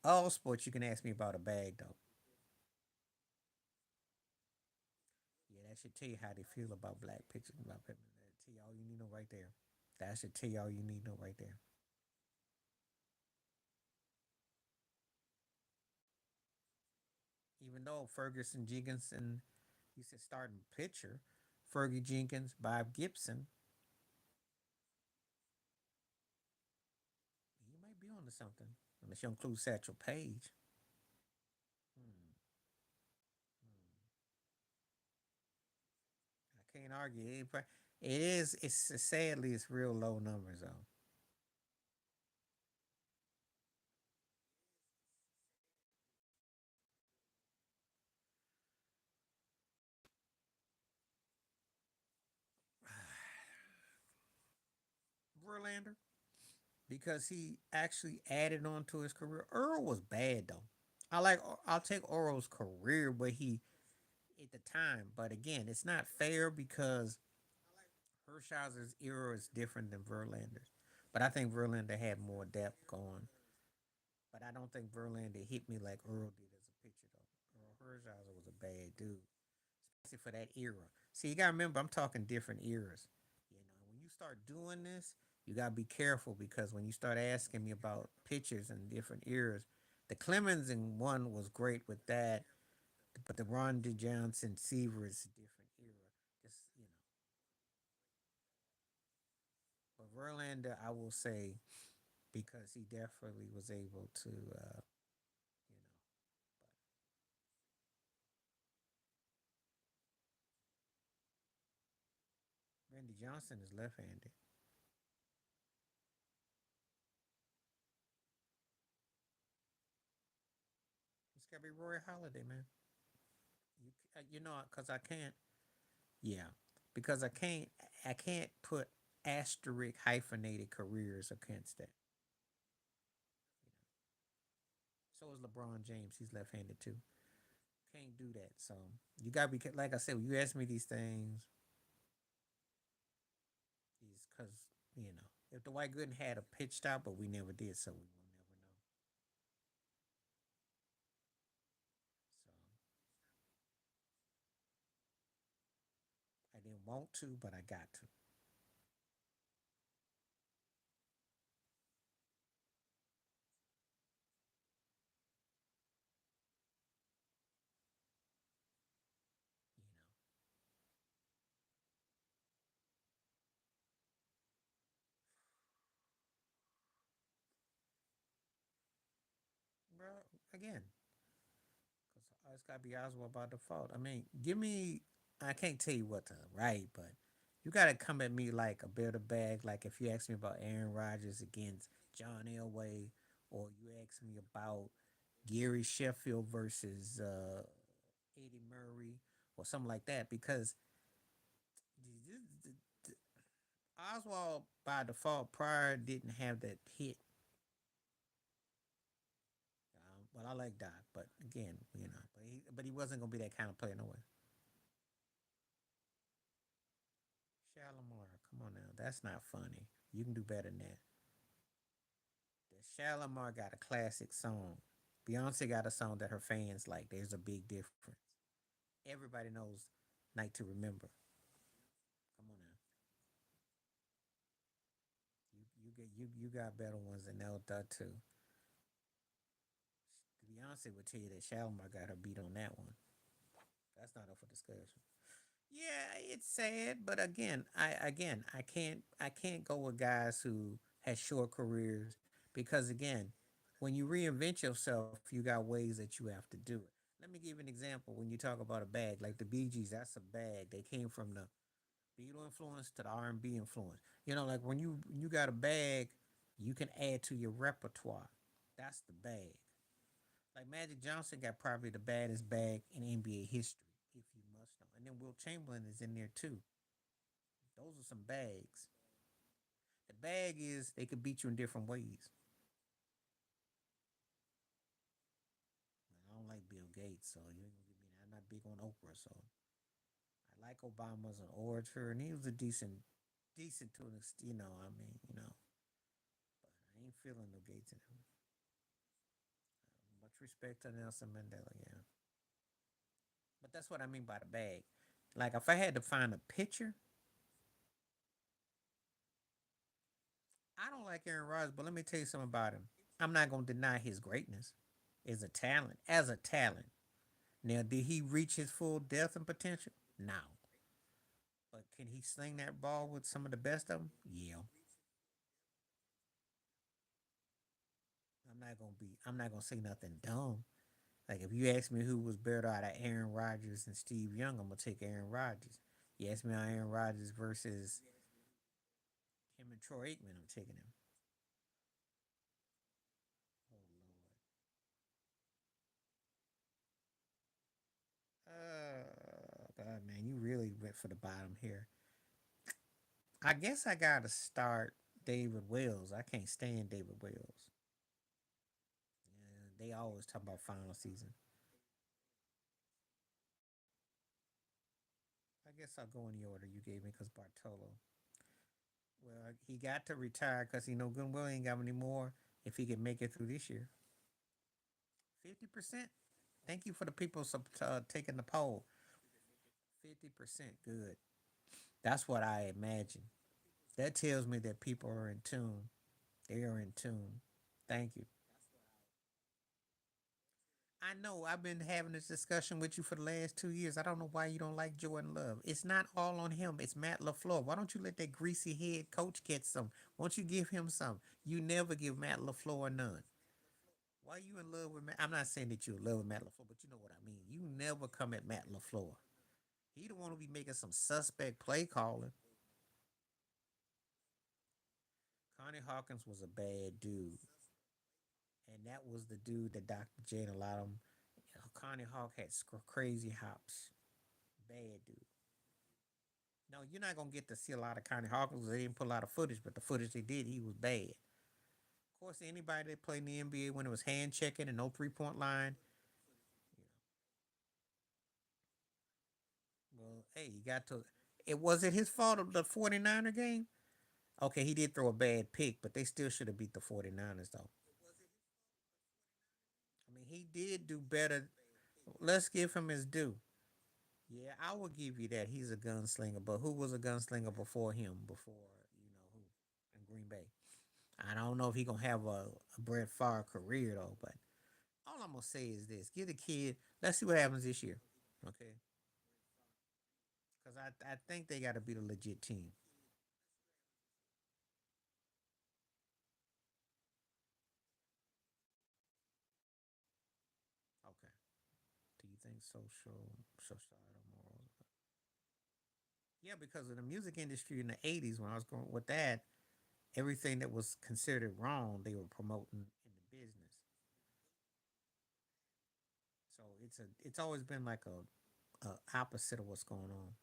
All sports you can ask me about a bag though. Yeah, that should tell you how they feel about black pitchers. About Pittman. That tell you all you need to know right there. That should tell you all you need to know right there. Even though Ferguson Jenkins and you said starting pitcher, Fergie Jenkins, Bob Gibson, you might be on to something. Unless you include Satchel Paige. Hmm. I can't argue. It is. It's sadly it's real low numbers though. Verlander, because he actually added on to his career. Earl was bad though. I like. I'll take Earl's career, but he at the time. But again, it's not fair because Hershiser's era is different than Verlander's. But I think Verlander had more depth going. But I don't think Verlander hit me like Earl did as a pitcher though. Earl Hershiser was a bad dude, especially for that era. See, you gotta remember, I'm talking different eras. When you start doing this, you gotta be careful because when you start asking me about pitchers in different eras, the Clemens in one was great with that, but the Ron Johnson Seaver is a different era. Just. But Verlander, I will say, because he definitely was able to, you know. But Randy Johnson is left-handed. It's gotta be Roy Holiday, man. You know, cause I can't. Yeah, because I can't put asterisk hyphenated careers against that. So is LeBron James. He's left-handed too. Can't do that. So you gotta be like I said. When you ask me these things, is because you know if the White Gooden had a pitched out, but we never did, so we will never know. So I didn't want to, but I got to. You know, bro. Again, because it's gotta be Oswald by default. I mean, give me. I can't tell you what to write, but you gotta come at me like a better bag. Like if you ask me about Aaron Rodgers against John Elway, or you ask me about Gary Sheffield versus Eddie Murray, or something like that, because Oswald by default prior didn't have that hit. But I like Doc. But again, you know, but he wasn't gonna be that kind of player no way. Shalimar, come on now, that's not funny. You can do better than that. The Shalimar got a classic song. Beyonce got a song that her fans like. There's a big difference. Everybody knows "Night to Remember." Come on now, you got better ones than that too. Beyonce would tell you that Shalimar got her beat on that one. That's not up for discussion. Yeah, it's sad, but I can't go with guys who had short careers because again, when you reinvent yourself, you got ways that you have to do it. Let me give you an example. When you talk about a bag, like the Bee Gees, that's a bag. They came from the Beatle influence to the R&B influence. You know, like when you got a bag, you can add to your repertoire. That's the bag. Like Magic Johnson got probably the baddest bag in NBA history, if you must know. And then Will Chamberlain is in there too. Those are some bags. The bag is they could beat you in different ways. I don't like Bill Gates, so you ain't gonna give me that. I'm not big on Oprah, so I like Obama as an orator, and he was a decent to an extent, you know. I mean, you know, but I ain't feeling no Gates in him. Much respect to Nelson Mandela, yeah. But that's what I mean by the bag. Like if I had to find a picture, I don't like Aaron Rodgers, but let me tell you something about him. I'm not gonna deny his greatness as a talent. As a talent. Now, did he reach his full depth and potential? No. But can he sling that ball with some of the best of them? Yeah. I'm not gonna say nothing dumb. Like if you ask me who was better out of Aaron Rodgers and Steve Young, I'm gonna take Aaron Rodgers. You ask me on Aaron Rodgers versus him and Troy Aikman, I'm taking him. Oh Lord. God, man, you really went for the bottom here. I guess I gotta start David Wells. I can't stand David Wells. Yeah, they always talk about final season. I guess I'll go in the order you gave me because Bartolo. Well, he got to retire because he know Goodwill ain't got any more if he can make it through this year. 50%. Thank you for the people taking the poll. 50% good. That's what I imagine. That tells me that people are in tune. They are in tune. Thank you. I know I've been having this discussion with you for the last 2 years. I don't know why you don't like Jordan Love. It's not all on him. It's Matt LaFleur. Why don't you let that greasy head coach get some? Why don't you give him some? You never give Matt LaFleur none. Why you in love with Matt? I'm not saying that you're in love with Matt LaFleur, but you know what I mean. You never come at Matt LaFleur. He the one who be making some suspect play calling. Connie Hawkins was a bad dude. And that was the dude that Dr. J allowed him Connie Hawk had crazy hops. Bad dude. No, you're not gonna get to see a lot of Connie Hawk because they didn't put a lot of footage, but the footage they did, he was bad. Of course, anybody that played in the NBA when it was hand checking and no 3 point line, you well, hey, you got to. It was it his fault of the 49er game? Okay, he did throw a bad pick, but they still should have beat the 49ers though. I mean, he did do better. Let's give him his due. Yeah, I will give you that. He's a gunslinger, but who was a gunslinger before him? Before who in Green Bay? I don't know if he gonna have a Brett Favre career though. But all I'm gonna say is this: get the kid. Let's see what happens this year. Okay, because I think they got to be the legit team. Okay. Do you think societal morals? Yeah, because of the music industry in the '80s, when I was going with that, everything that was considered wrong, they were promoting in the business. So it's always been like a opposite of what's going on.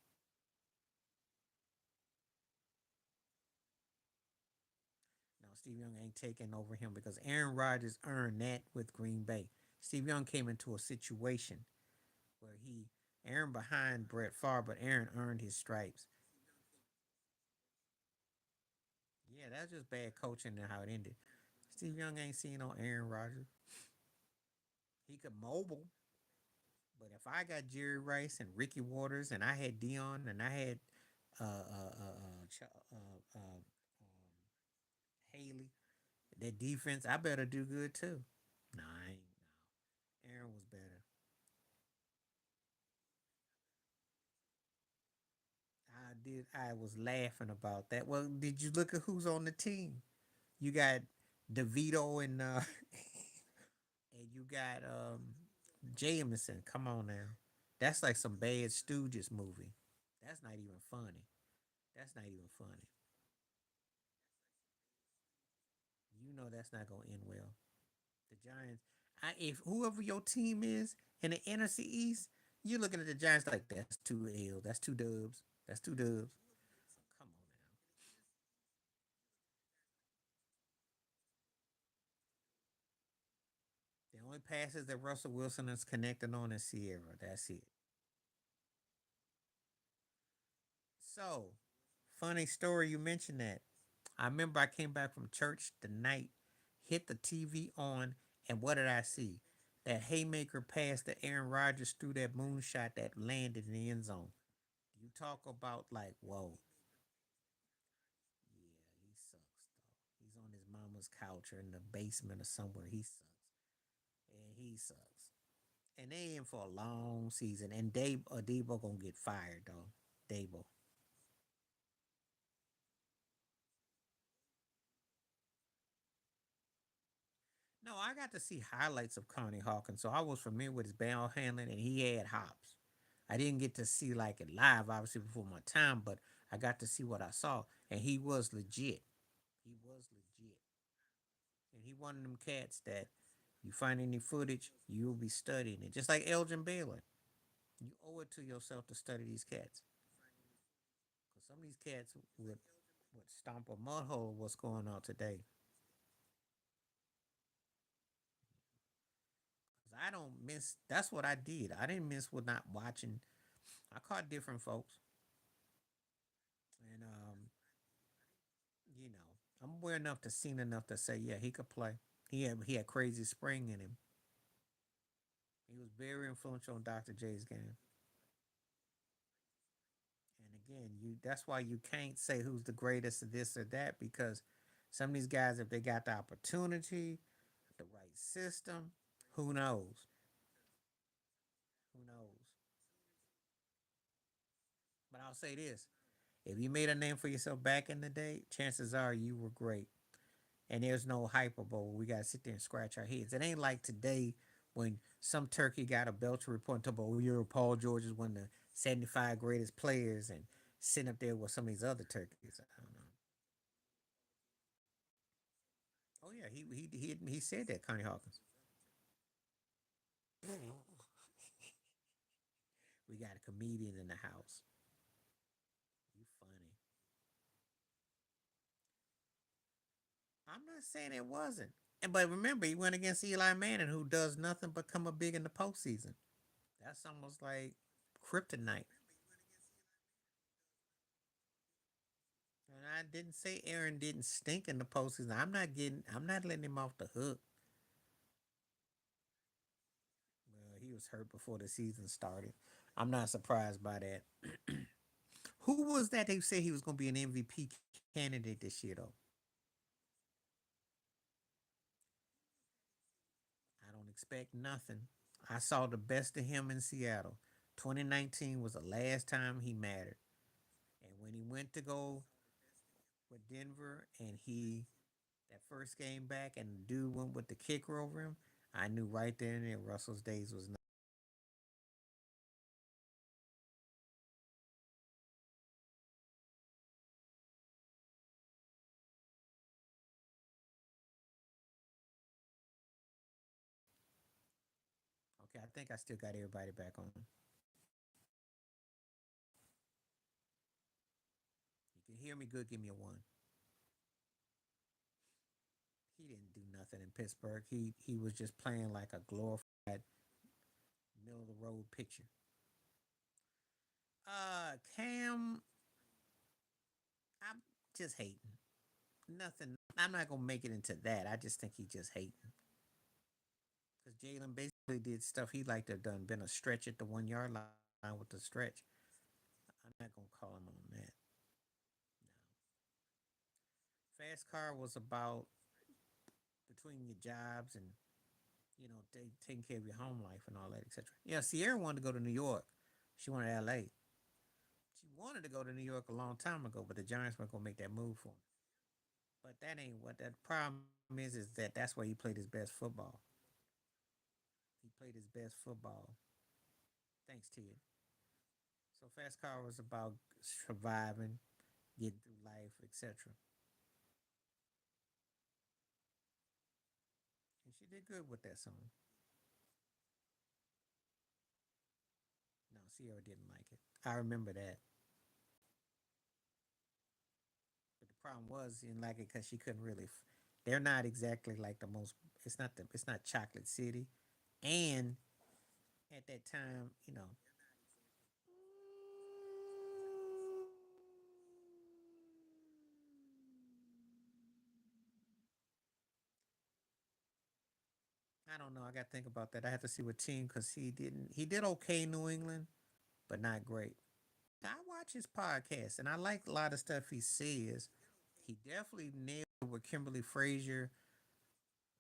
Now Steve Young ain't taking over him because Aaron Rodgers earned that with Green Bay. Steve Young came into a situation where he Aaron behind Brett Favre, but Aaron earned his stripes. Yeah, that's just bad coaching and how it ended. Steve Young ain't seen no Aaron Rodgers. He could mobile, but if I got Jerry Rice and Ricky Waters and I had Dion and I had uh, uh, uh, uh, Haley, that defense, I better do good too. No, I ain't. No, Aaron was better. I did. I was laughing about that. Well, did you look at who's on the team? You got DeVito and and you got Jameson. Come on now, that's like some bad Stooges movie. That's not even funny. That's not even funny. You know that's not gonna end well. The Giants. If whoever your team is in the NFC East, you're looking at the Giants like that's two L's, that's two dubs, that's two dubs. Come on now. The only passes that Russell Wilson is connecting on is Sierra. That's it. So, funny story you mentioned that. I remember I came back from church the night, hit the TV on, and what did I see? That haymaker pass that Aaron Rodgers threw that moonshot that landed in the end zone. You talk about like, whoa, yeah, he sucks though. He's on his mama's couch or in the basement or somewhere. He sucks, and he sucks. And they in for a long season. And Debo gonna get fired though. Debo. No, I got to see highlights of Connie Hawkins, so I was familiar with his ball handling, and he had hops. I didn't get to see like it live, obviously before my time, but I got to see what I saw, and he was legit. He was legit, and he one of them cats that you find any footage, you'll be studying it, just like Elgin Baylor. You owe it to yourself to study these cats, because some of these cats would stomp a mud hole. What's going on today? Because I don't miss. That's what I did. I didn't miss with not watching. I caught different folks, and I'm aware enough to seen enough to say, yeah, he could play. He had crazy spring in him. He was very influential on Dr. J's game. And again, you that's why you can't say who's the greatest of this or that because some of these guys, if they got the opportunity, the right system, who knows? Who knows? But I'll say this: if you made a name for yourself back in the day, chances are you were great. And there's no hyperbole. We gotta sit there and scratch our heads. It ain't like today when some turkey got a Belcher report about, oh, you're Paul George is one of the 75 greatest players and sitting up there with some of these other turkeys. I don't know. Oh yeah, he said that, Connie Hawkins. we got a comedian in the house. You funny. I'm not saying it wasn't. And but remember, he went against Eli Manning, who does nothing but come up big in the postseason. That's almost like kryptonite. And I didn't say Aaron didn't stink in the postseason. I'm not letting him off the hook. Well, he was hurt before the season started. I'm not surprised by that. Who was that they said he was going to be an MVP candidate this year, though? I don't expect nothing. I saw the best of him in Seattle. 2019 was the last time he mattered. And when he went to go with Denver and he, that first game back, and the dude went with the kicker over him, I knew right then and there Russell's days was not. Okay, I think I still got everybody back on. You can hear me good, give me a one. He didn't do nothing in Pittsburgh. He was just playing like a glorified middle of the road picture. Cam, I'm just hating. Nothing. I'm not gonna make it into that. I just think he just hating because Jalen basically did stuff he liked to have done. Been a stretch at the 1 yard line with the stretch. I'm not gonna call him on that. No. Fast car was about between your jobs and taking care of your home life and all that, etc. Yeah, Sierra wanted to go to New York. She wanted L.A. She wanted to go to New York a long time ago, but the Giants weren't gonna make that move for him. But that ain't what that problem is that that's where he played his best football. He played his best football. Thanks to you. So Fast Car was about surviving, getting through life, etc. And she did good with that song. No, Sierra didn't like it. I remember that. But the problem was she didn't like it because she couldn't really. They're not exactly like the most. It's not the. It's not Chocolate City, and at that time, I don't know. I got to think about that. I have to see what team because he didn't. He did okay in New England, but not great. I watch his podcast and I like a lot of stuff he says. He definitely nailed with Kimberly Frazier.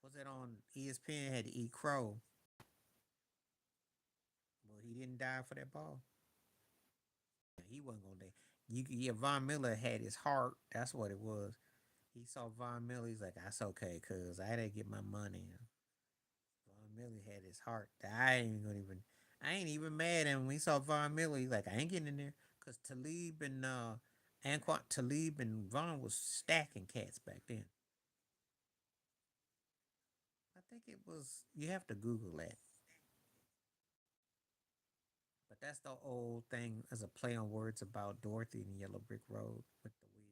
Was it on ESPN? Had to eat crow. Well, he didn't die for that ball. He wasn't gonna die. Yeah, Von Miller had his heart. That's what it was. He saw Von Miller. He's like, "That's okay, cause I didn't get my money." Von Miller had his heart. I ain't gonna even. I ain't even mad at him. When he saw Von Miller, he's like, "I ain't getting in there," cause Talib and Anquan Talib and Von was stacking cats back then. I think it was. You have to Google that. But that's the old thing as a play on words about Dorothy and Yellow Brick Road with the Wiz,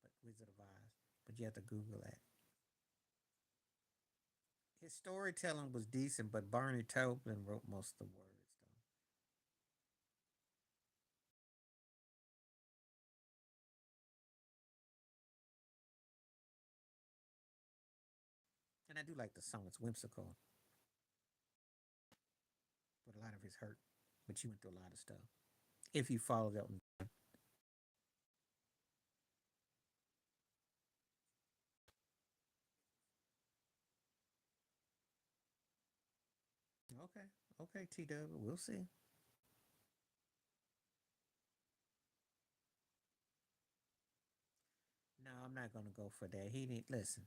but Wizard of Oz. But you have to Google that. His storytelling was decent, but Barney Taubman wrote most of the words, though. And I do like the song. It's whimsical, but a lot of it's hurt. But you went through a lot of stuff. If you followed Elton. Okay, okay, T W. We'll see. No, I'm not gonna go for that. He didn't listen.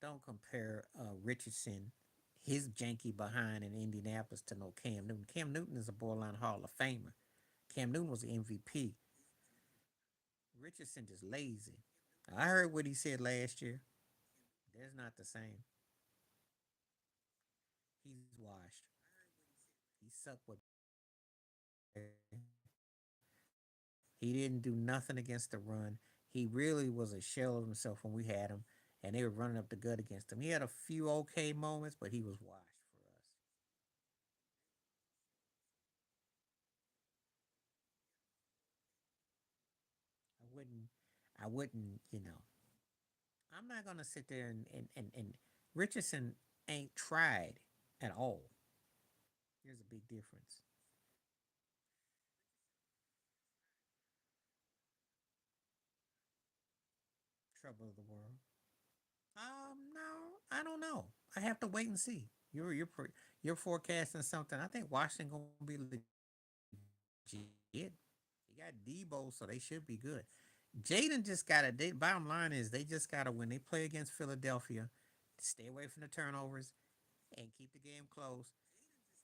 Don't compare Richardson, his janky behind in Indianapolis to no Cam Newton. Cam Newton is a borderline Hall of Famer. Cam Newton was the MVP. Richardson just lazy. I heard what he said last year. That's not the same. He's washed. He sucked with He didn't do nothing against the run. He really was a shell of himself when we had him, and they were running up the gut against him. He had a few okay moments, but he was washed for us. I wouldn't, I wouldn't, I'm not gonna sit there and Richardson ain't tried at all. There's a big difference. Trouble of the world. No, I don't know. I have to wait and see. You're forecasting something. I think Washington gonna be legit. They got Debo, so they should be good. Jaden just got to. Bottom line is they just got to when they play against Philadelphia, stay away from the turnovers and keep the game close.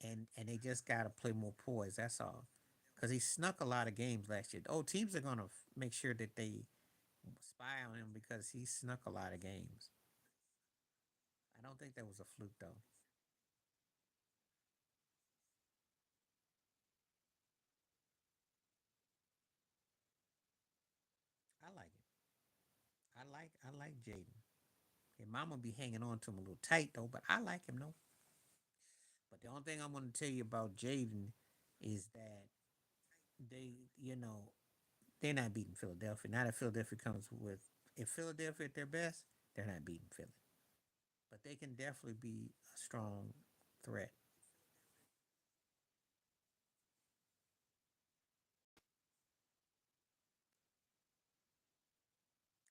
And they just got to play more poise. That's all. Because he snuck a lot of games last year. Oh, teams are gonna make sure that they spy on him because he snuck a lot of games. I don't think that was a fluke though. I like it. I like Jaden. Your mama be hanging on to him a little tight though, but I like him though. But the only thing I'm going to tell you about Jaden is that they, they're not beating Philadelphia. Not if Philadelphia comes with, if Philadelphia at their best, they're not beating Philly. But they can definitely be a strong threat.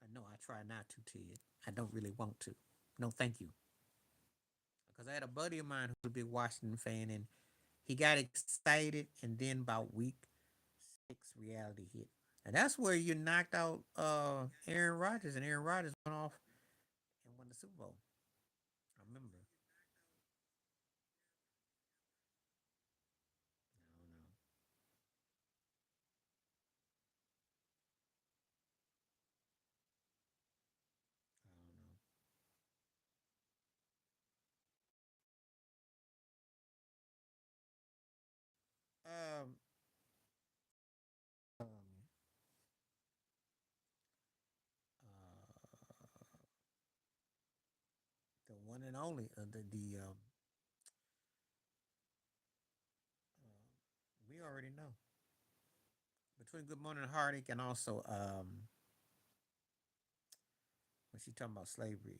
I know I try not to, Ted. I don't really want to. No, thank you. Because I had a buddy of mine who was a big Washington fan, and he got excited, and then about week 6, reality hit. And that's where you knocked out Aaron Rodgers, and Aaron Rodgers went off and won the Super Bowl. I remember. I don't know. I don't know. Um, the one and only we already know between Good Morning Heartache and also when she talking about slavery.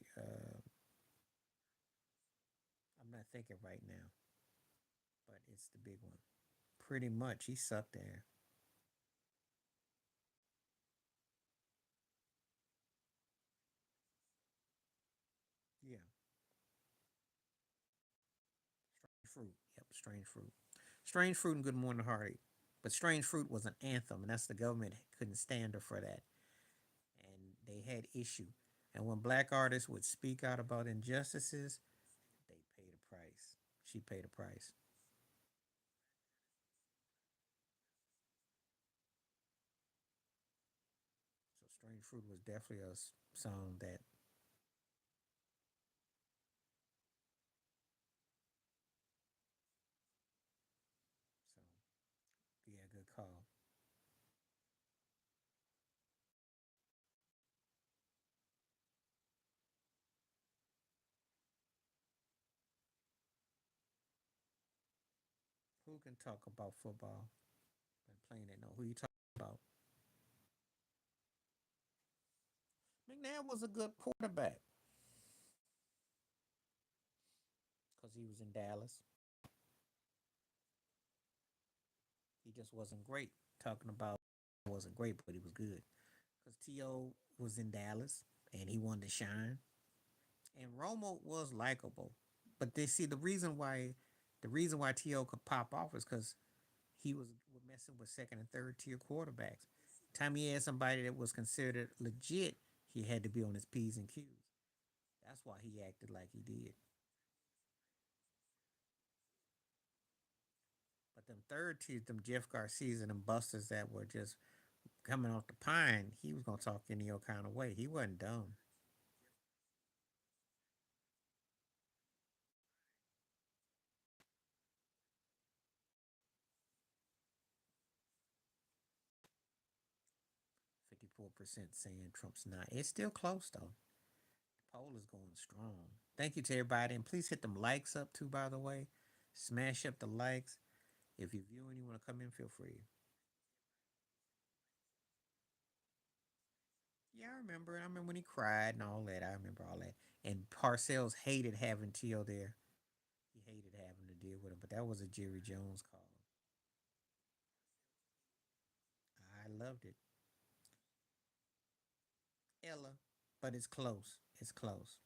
I'm not thinking right now, but it's the big one. Pretty much, he sucked there. Yeah, Strange Fruit. Yep, Strange Fruit. Strange Fruit and Good Morning Heartache. But Strange Fruit was an anthem, and that's the government couldn't stand her for that, and they had issue. And when black artists would speak out about injustices, they paid a price. She paid a price. So Strange Fruit was definitely a song that. So yeah, good call. Who can talk about football? Been playing it. Know who you talking about? McNabb was a good quarterback because he was in Dallas. He just wasn't great. Talking about wasn't great, but he was good because To was in Dallas and he wanted to shine. And Romo was likable, but they see the reason why To could pop off is because he was messing with second and third tier quarterbacks. Time he had somebody that was considered legit, he had to be on his P's and Q's. That's why he acted like he did. But them third tier, them Jeff Garcias and them busters that were just coming off the pine, he was gonna talk any old kind of way. He wasn't dumb. 34% saying Trump's not. It's still close though. The poll is going strong. Thank you to everybody, and please hit them likes up too. By the way, smash up the likes. If you're viewing, you want to come in, feel free. Yeah, I remember. I remember when he cried and all that. I remember all that. And Parcells hated having Tio there. He hated having to deal with him, but that was a Jerry Jones call. I loved it. Ella, but it's close. It's close.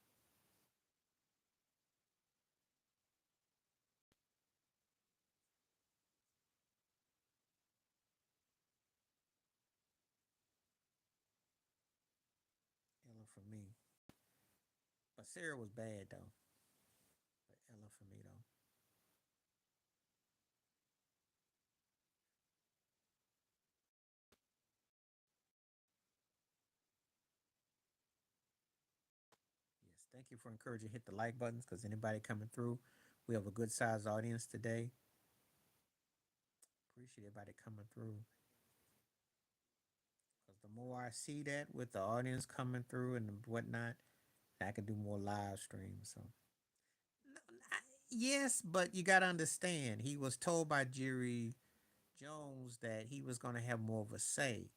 Ella for me. But Sarah was bad though. But Ella for me though. Yes, thank you for encouraging. Hit the like buttons because anybody coming through, we have a good sized audience today. Appreciate everybody coming through. Because the more I see that with the audience coming through and whatnot, I can do more live streams. So yes, but you got to understand, he was told by Jerry Jones that he was going to have more of a say.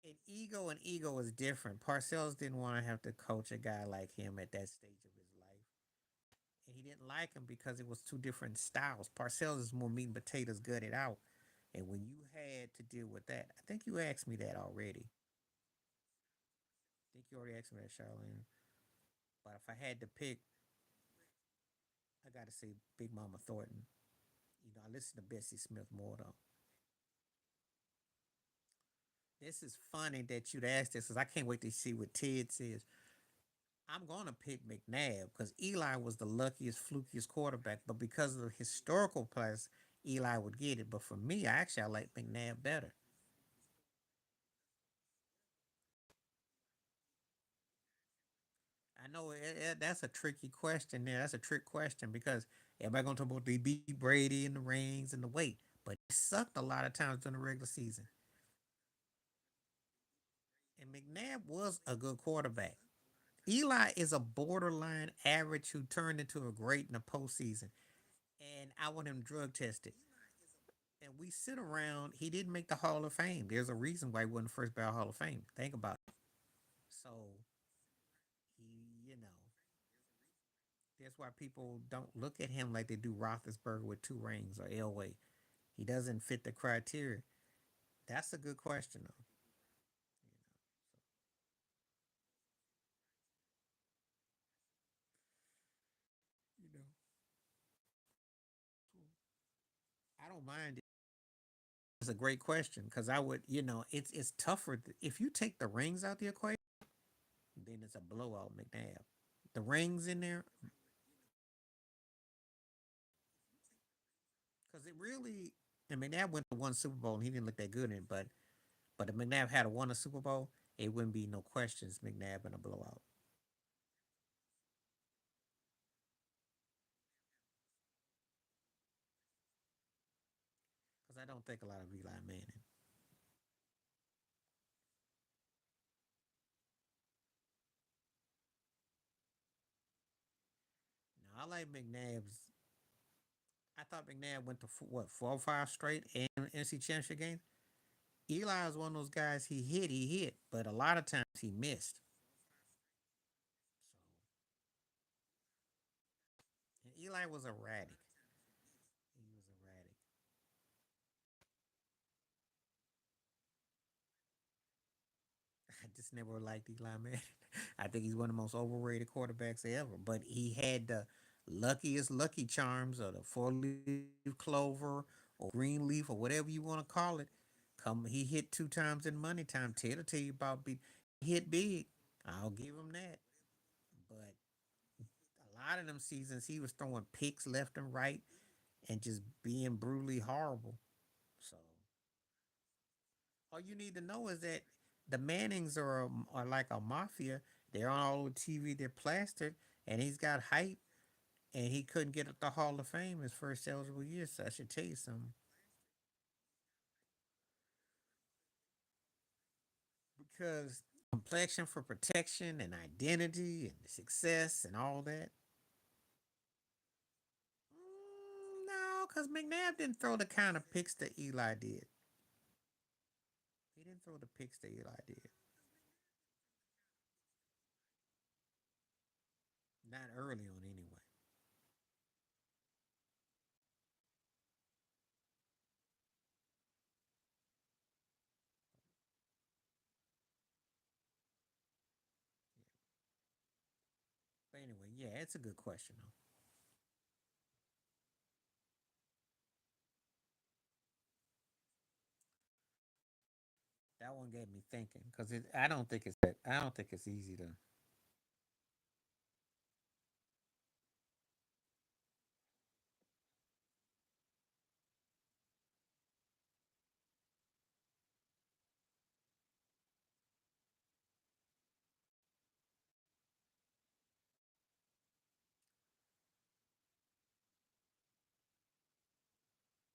And ego is different. Parcells didn't want to have to coach a guy like him at that stage of his life. And he didn't like him because it was two different styles. Parcells is more meat and potatoes, gutted out. And when you had to deal with that, I think you asked me that already. I think you already asked me that, Charlene. But if I had to pick, I got to say Big Mama Thornton. You know, I listen to Bessie Smith more though. This is funny that you'd ask this because I can't wait to see what Ted says. I'm going to pick McNabb because Eli was the luckiest, flukiest quarterback, but because of the historical place, Eli would get it. But for me, I like McNabb better. I know that's a tricky question there. That's a trick question because everybody going to talk about they beat Brady and the rings and the weight, but he sucked a lot of times during the regular season. And McNabb was a good quarterback. Eli is a borderline average who turned into a great in the postseason. And I want him drug tested. And we sit around, he didn't make the Hall of Fame. There's a reason why he wasn't first ballot Hall of Fame. Think about it. So, you know, that's why people don't look at him like they do Roethlisberger with two rings or Elway. He doesn't fit the criteria. That's a good question, though. You know, I don't mind it. It's a great question because I would, it's tougher if you take the rings out the equation. Then it's a blowout, McNabb. The rings in there, because it really, I mean, McNabb went to one Super Bowl and he didn't look that good in it, but if McNabb had won a Super Bowl, it wouldn't be no questions McNabb in a blowout. Because I don't think a lot of Eli Manning. Now, I like McNabb's. I thought McNabb went to what 4 or 5 straight and NC Championship games. Eli is one of those guys. He hit, but a lot of times he missed. So, and Eli was erratic. He was erratic. I just never liked Eli Manning. I think he's one of the most overrated quarterbacks ever. But he had the luckiest lucky charms or the 4 leaf clover or green leaf or whatever you want to call it. He hit 2 times in money time. Ted will tell you about he hit big. I'll give him that. But a lot of them seasons he was throwing picks left and right and just being brutally horrible. So all you need to know is that the Mannings are like a mafia. They're on all the TV. They're plastered, and he's got hype, and he couldn't get up the Hall of Fame his first eligible year. So I should tell you something. Because complexion for protection and identity and success and all that. No, because McNabb didn't throw the kind of picks that Eli did. He didn't throw the picks that Eli did. Not early on, anyway. But anyway, yeah, it's a good question, though. That one gave me thinking because I don't think it's that. I don't think it's easy to.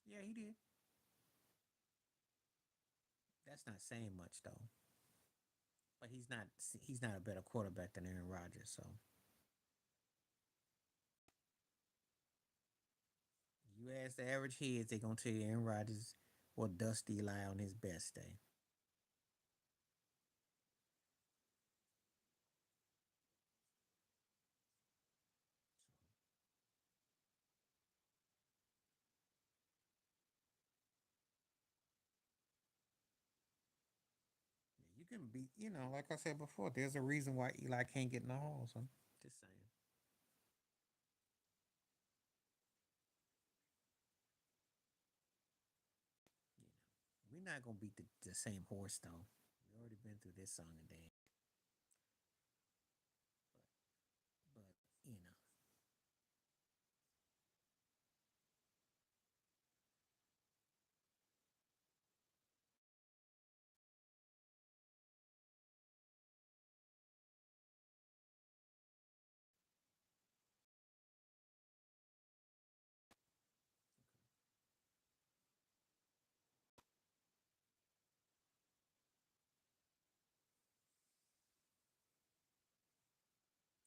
Yeah, he did. That's not saying much though. But he's not. He's not a better quarterback than Aaron Rodgers. So you ask the average heads, they're gonna tell you Aaron Rodgers will dust Eli on his best day. You can be, like I said before, there's a reason why Eli can't get in the hall. So just saying, you know, we're not gonna beat the same horse though. We already been through this song and dance, but you know,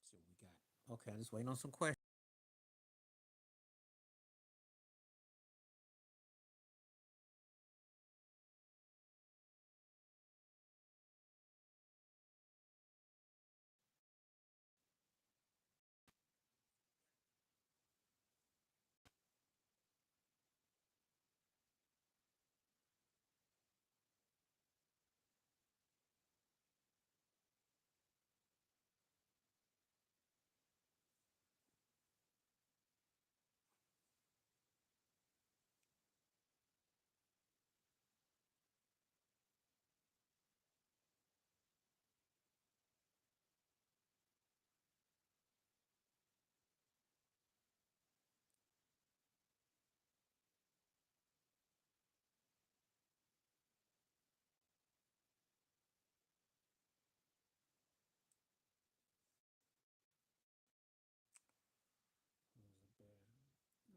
see what we got. Okay, I'm just waiting on some questions.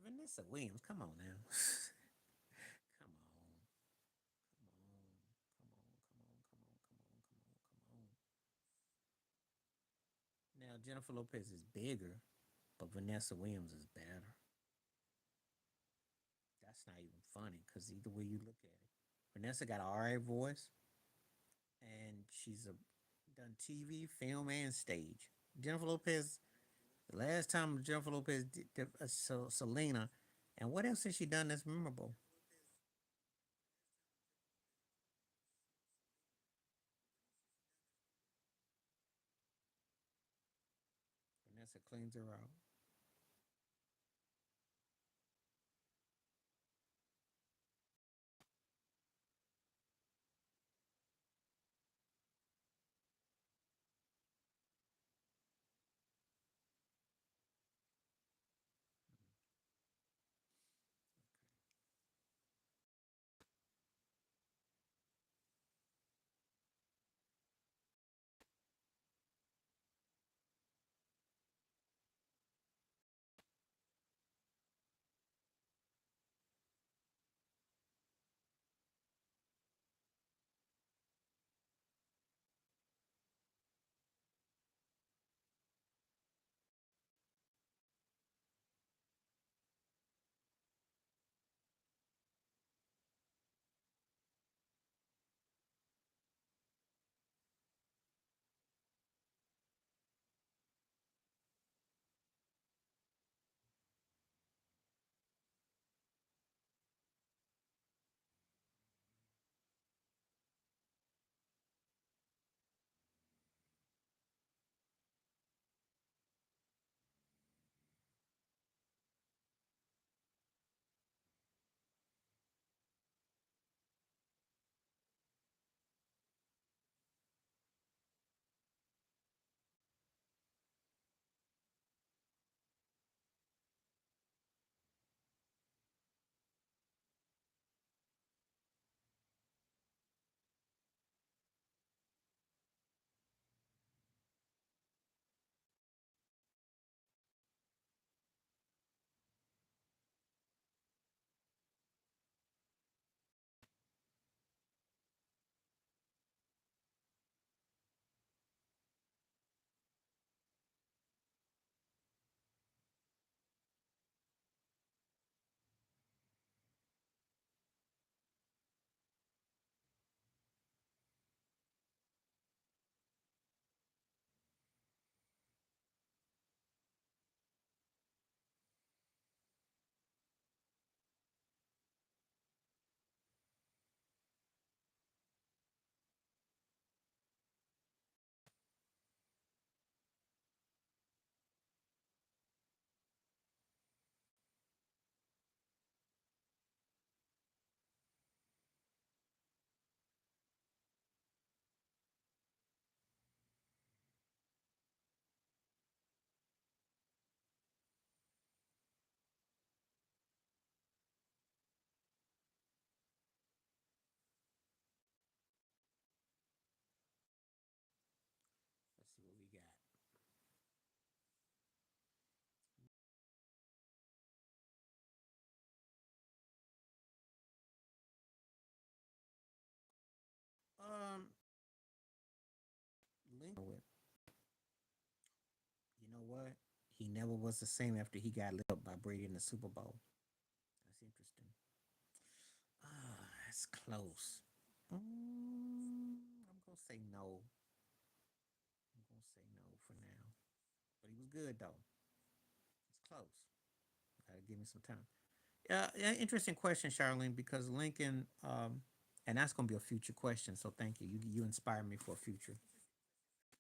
Vanessa Williams, come on now. Come on. Come on. Come on. Come on. Come on. Come on. Come on. Come on. Now Jennifer Lopez is bigger, but Vanessa Williams is better. That's not even funny because either way you look at it, Vanessa got an alright voice, and she's done TV, film, and stage. Jennifer Lopez. The last time Jennifer Lopez did Selena, and what else has she done that's memorable? Vanessa cleans her out. He never was the same after he got lit up by Brady in the Super Bowl. That's interesting. That's close. I'm gonna say no. I'm gonna say no for now. But he was good though. It's close. Gotta give me some time. Yeah, interesting question, Charlene, because Lincoln, and that's gonna be a future question. So thank you. You inspire me for a future.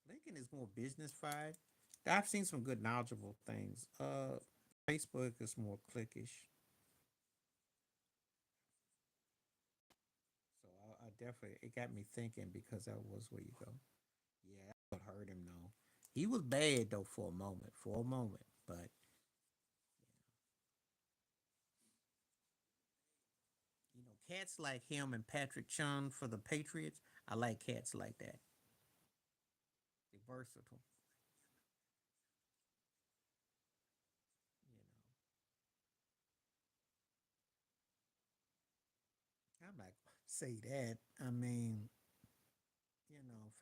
Lincoln is more business fried. I've seen some good knowledgeable things. Facebook is more cliquish. So I definitely it got me thinking because that was where you go. Yeah, that's what hurt him though. He was bad though for a moment. But cats like him and Patrick Chung for the Patriots. I like cats like that. They're versatile. You know, I'm not say that. I mean,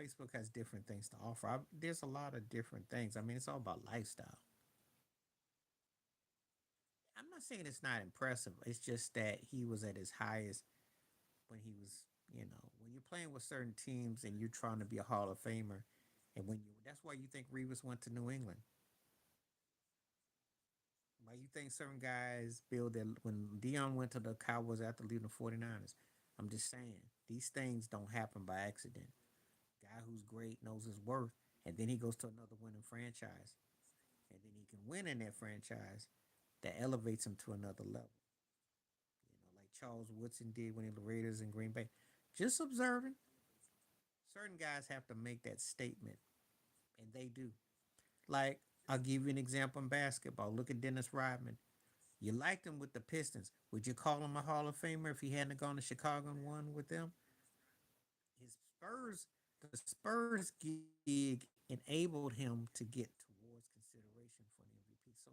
Facebook has different things to offer. There's a lot of different things. I mean, it's all about lifestyle. I'm not saying it's not impressive. It's just that he was at his highest when he was, when you're playing with certain teams and you're trying to be a Hall of Famer, and that's why you think Revis went to New England. Why you think certain guys build their when Dion went to the Cowboys after leaving the 49ers? I'm just saying these things don't happen by accident. Guy who's great knows his worth, and then he goes to another winning franchise, and then he can win in that franchise. That elevates him to another level. Like Charles Woodson did when he was the Raiders in Green Bay. Just observing, certain guys have to make that statement, and they do. Like I'll give you an example in basketball. Look at Dennis Rodman. You liked him with the Pistons. Would you call him a Hall of Famer if he hadn't gone to Chicago and won with them? His Spurs, the Spurs gig enabled him to get towards consideration for an MVP. So,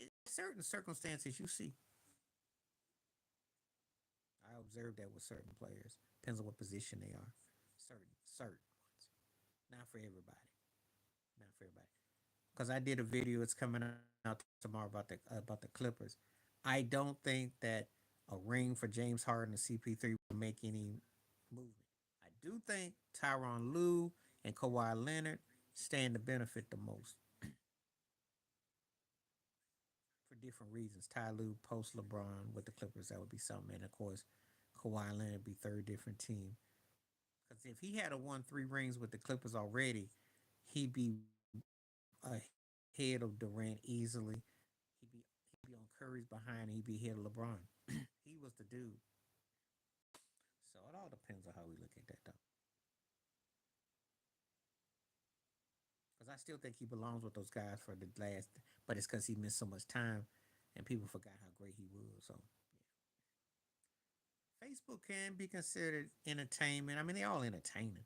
in certain circumstances, you see, I observe that with certain players. Depends on what position they are. Certain ones, not for everybody. Not for everybody. Because I did a video. It's coming out tomorrow about the Clippers. I don't think that a ring for James Harden and CP3 will make any movement. I do think Tyronn Lue and Kawhi Leonard stand to benefit the most for different reasons. Ty Lue post LeBron with the Clippers, that would be something. And of course, Kawhi Leonard would be third different team. Because if he had a won 3 rings with the Clippers already, he'd be ahead of Durant easily. He'd be on Curry's behind. And he'd be ahead of LeBron. He was the dude. So it all depends on how we look at that, though. Because I still think he belongs with those guys for the last, but it's because he missed so much time, and people forgot how great he was. So yeah. Facebook can be considered entertainment. I mean, they're all entertaining,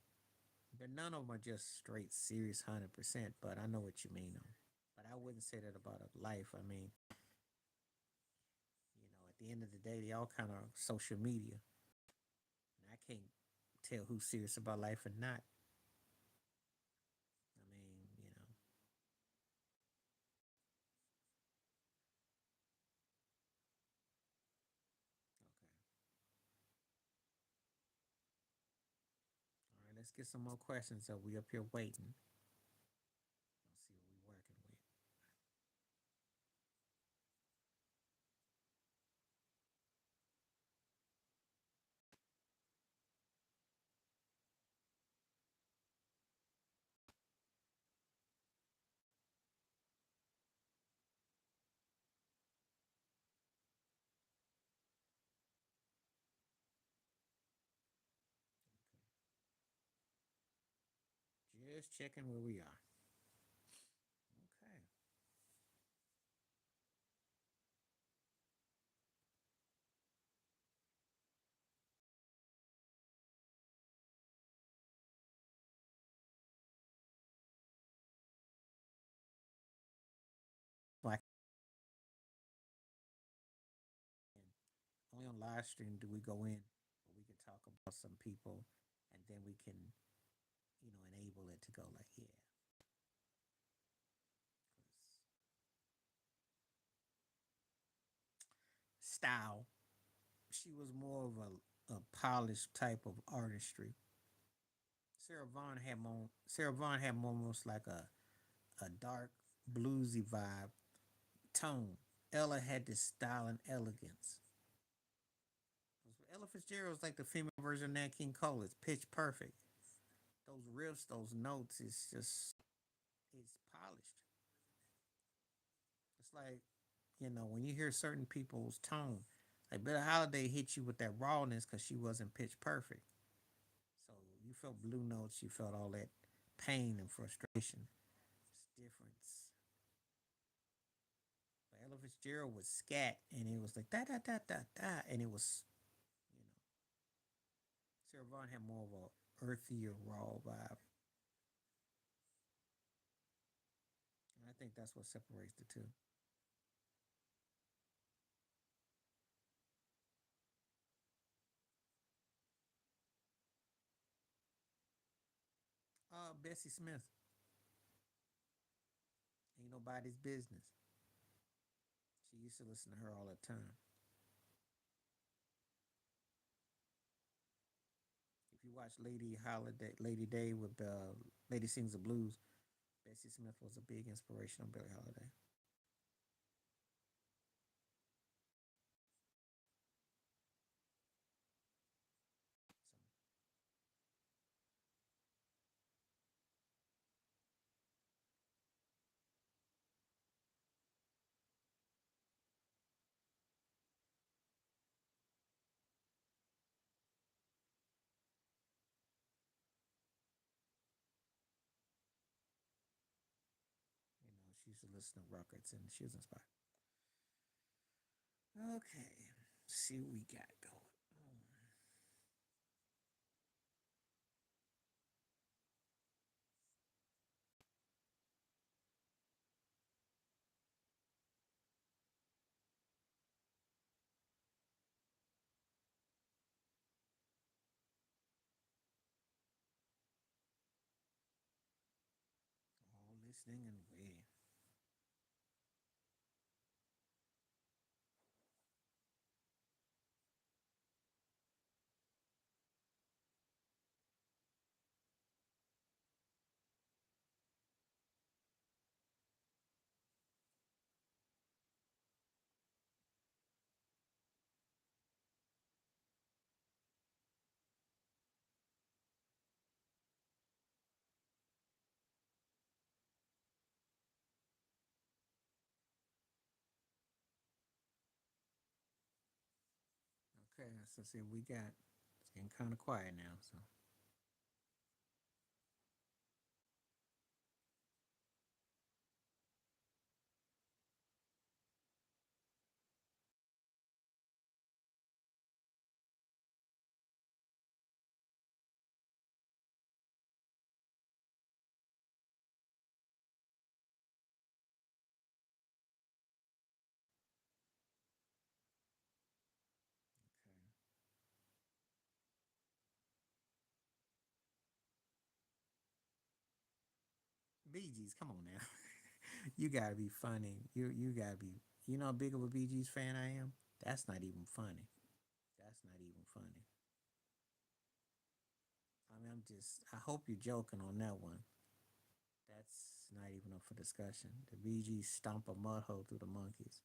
but none of them are just straight serious 100%. But I know what you mean, though. But I wouldn't say that about a life. I mean, at the end of the day, they all kind of social media, and I can't tell who's serious about life or not. I mean, okay. All right, let's get some more questions. So we up here waiting. Let's see what we're working with. Just checking where we are. Okay. Like only on live stream do we go in where we can talk about some people, and then we can enable it to go like, yeah. style. She was more of a polished type of artistry. Sarah Vaughan had more almost like a dark bluesy vibe tone. Ella had this style and elegance. Ella Fitzgerald's like the female version of Nat King Cole. It's pitch perfect. Those riffs, those notes, it's polished. It's like, when you hear certain people's tone, like Billie Holiday hit you with that rawness because she wasn't pitch perfect. So you felt blue notes, you felt all that pain and frustration. It's different. But Ella Fitzgerald was scat and it was like da da da da da, and it was, you know, Sarah Vaughan had more of a earthier, raw vibe. And I think that's what separates the two. Bessie Smith, ain't nobody's business. She used to listen to her all the time. If you watch Lady Day with Lady Sings the Blues, Bessie Smith was a big inspiration on Billie Holiday. So, she used to listen to records and she was inspired. Okay, let's see what we got going on. All listening and waiting. Okay, so see, we got it's getting kind of quiet now. So okay, Bee Gees, come on now, you gotta be funny. You gotta be. You know how big of a Bee Gees fan I am. That's not even funny. That's not even funny. I mean, I'm just. I hope you're joking on that one. That's not even up for discussion. The Bee Gees stomp a mud hole through the monkeys.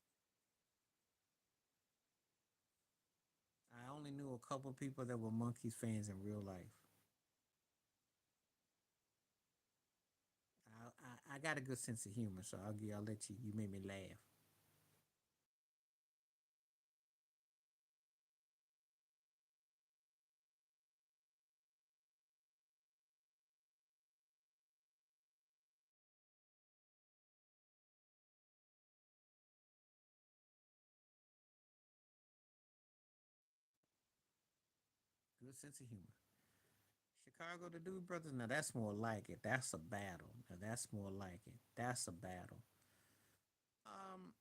I only knew a couple people that were monkeys fans in real life. I got a good sense of humor, so I'll let you. You made me laugh. Good sense of humor. Chicago, the Dude Brothers. Now that's more like it. That's a battle. Now that's more like it. That's a battle. Um,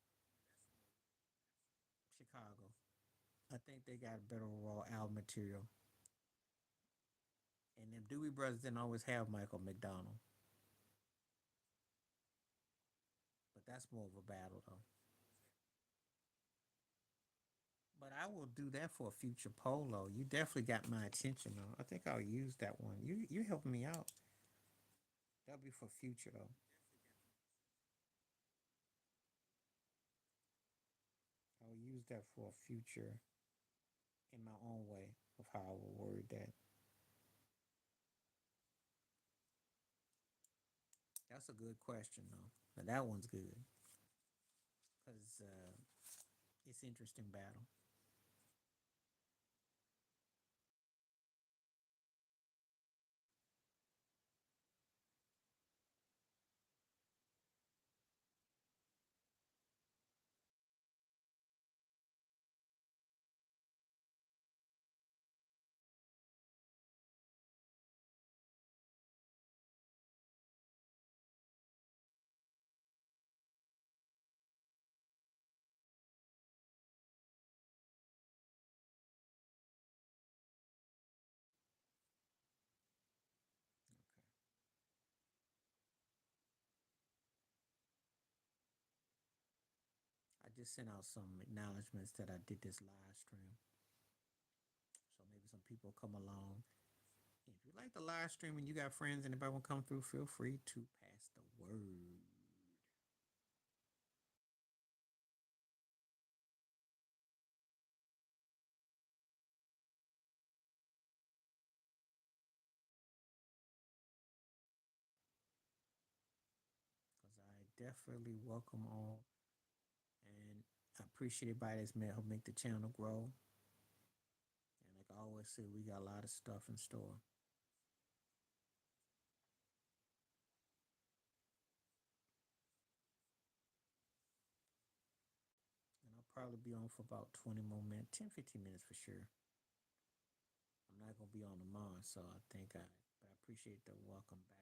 Chicago. I think they got better raw album material. And the Dewey Brothers didn't always have Michael McDonald, but that's more of a battle though. I will do that for a future polo. You definitely got my attention though. I think I'll use that one. You helping me out. That'll be for future though. I'll use that for a future in my own way of how I will word that. That's a good question though. But that one's good because it's interesting battle. I just sent out some acknowledgments that I did this live stream. So maybe some people come along. If you like the live stream and you got friends and anybody want to come through, feel free to pass the word. Because I definitely welcome all. And I appreciate everybody that's help make the channel grow. And like I always say, we got a lot of stuff in store. And I'll probably be on for about 20 more minutes, 10, 15 minutes for sure. I'm not going to be on tomorrow, so I think but I appreciate the welcome back.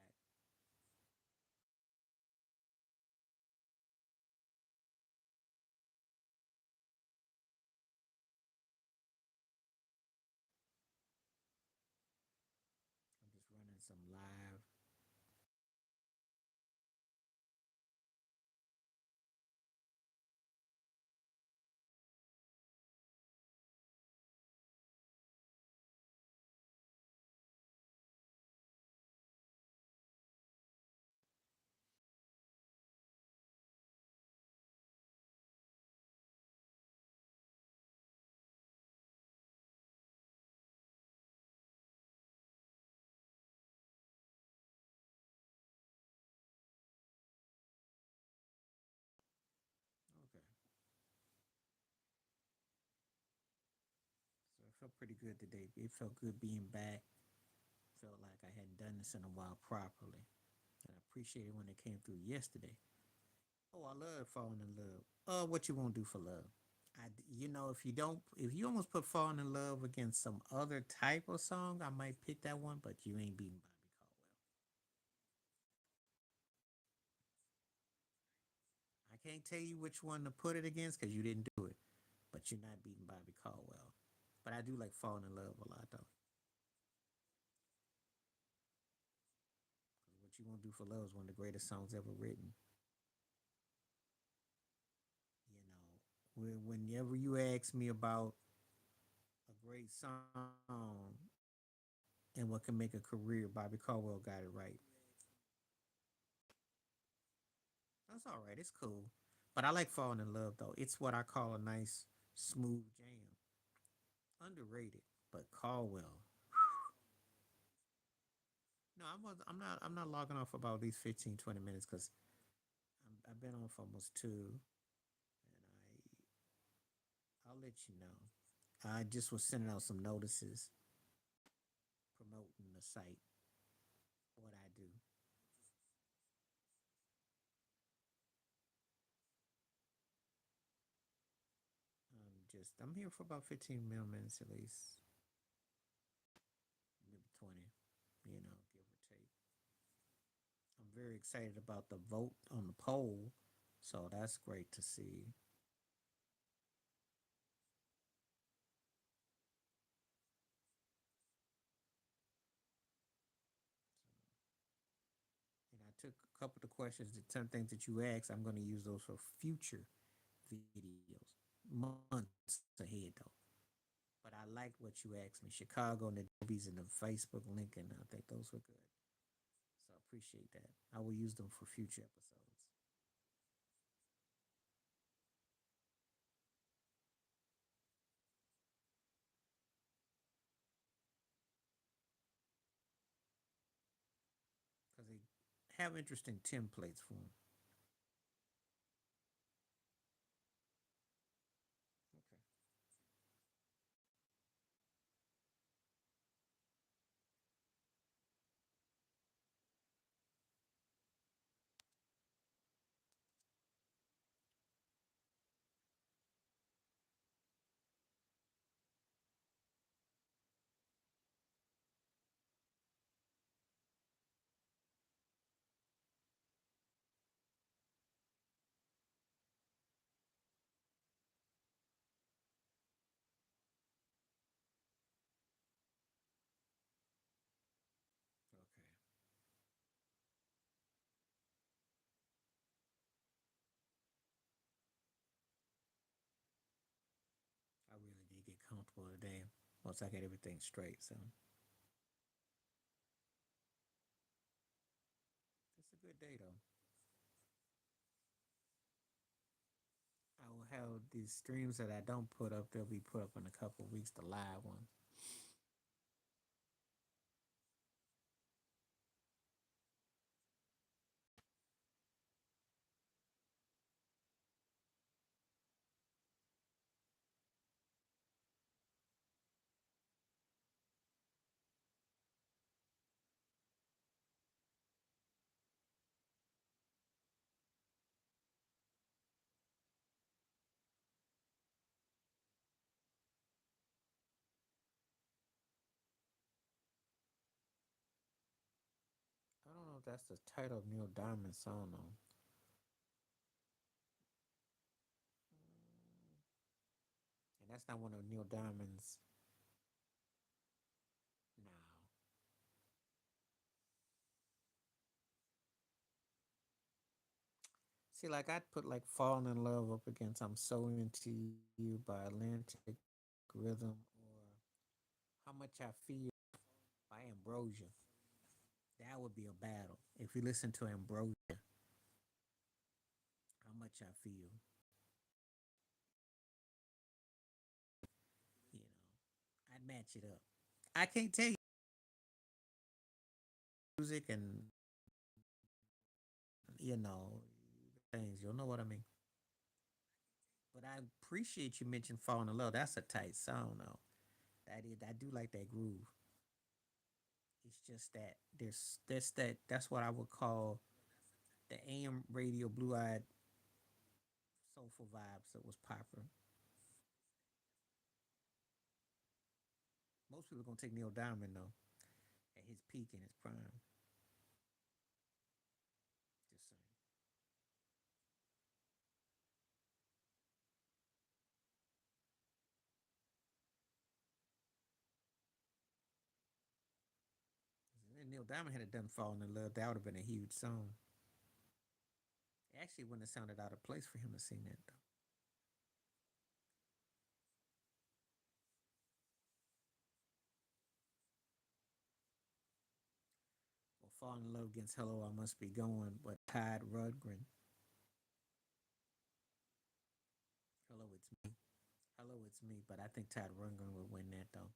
I'm just running some live. Okay. So it felt pretty good today. It felt good being back. Felt like I hadn't done this in a while properly. And I appreciated when it came through yesterday. Oh, I love falling in love. What you won't do for love? If you don't, if you almost put falling in love against some other type of song, I might pick that one. But you ain't beating Bobby Caldwell. I can't tell you which one to put it against because you didn't do it. But you're not beating Bobby Caldwell. But I do like falling in love a lot though. 'Cause what you won't do for love is one of the greatest songs ever written. Whenever you ask me about a great song and what can make a career, Bobby Caldwell got it right. That's all right. It's cool. But I like falling in love though. It's what I call a nice smooth jam. Underrated. But Caldwell. No, I'm not logging off for about at least 15, 20 minutes because I've been on for almost two, and I'll let you know. I just was sending out some notices promoting the site, what I do. I'm here for about 15 minutes at least, maybe 20, give or take. I'm very excited about the vote on the poll, so that's great to see. And I took a couple of the questions, some things that you asked. I'm going to use those for future videos, months ahead though. I liked what you asked me. Chicago and the Debbies and the Facebook link, and I think those were good. So I appreciate that. I will use them for future episodes. Because they have interesting templates for them. Okay. Okay. I really did get comfortable today once I got everything straight. So it's a good day though. I will have these streams that I don't put up. They'll be put up in a couple of weeks. The live ones. I don't know if that's the title of Neil Diamond's song though. And that's not one of Neil Diamond's now. See, like I'd put like Falling in Love up against I'm So Into You by Atlantic Rhythm or How Much I Feel by Ambrosia. That would be a battle. If you listen to Ambrosia, How Much I Feel, you know, I'd match it up. I can't tell you music and, you know, things. You'll know what I mean. But I appreciate you mentioned Falling in Love. That's a tight song, though. That is, I do like that groove. It's just that that's what I would call the AM radio blue eyed soulful vibes that was popular. Most people are gonna take Neil Diamond though at his peak in his prime. Just saying. And Neil Diamond had done "Falling in Love," that would have been a huge song. It actually wouldn't have sounded out of place for him to sing that though. Well, "Falling in Love" against "Hello, I Must Be Going," but Todd Rundgren. "Hello, It's Me." "Hello, It's Me," but I think Todd Rundgren would win that though.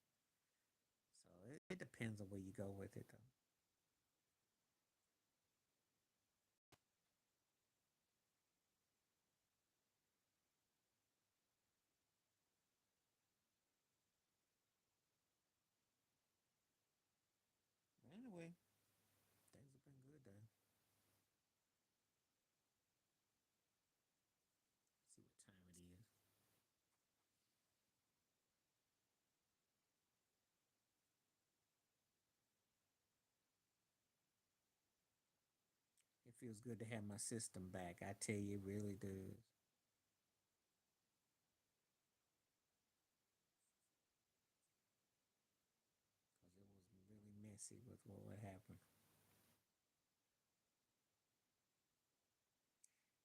So it depends on where you go with it though. Anyway, things have been good though. See what time it is. It feels good to have my system back. I tell you, it really does. Because it was really messy with what happened.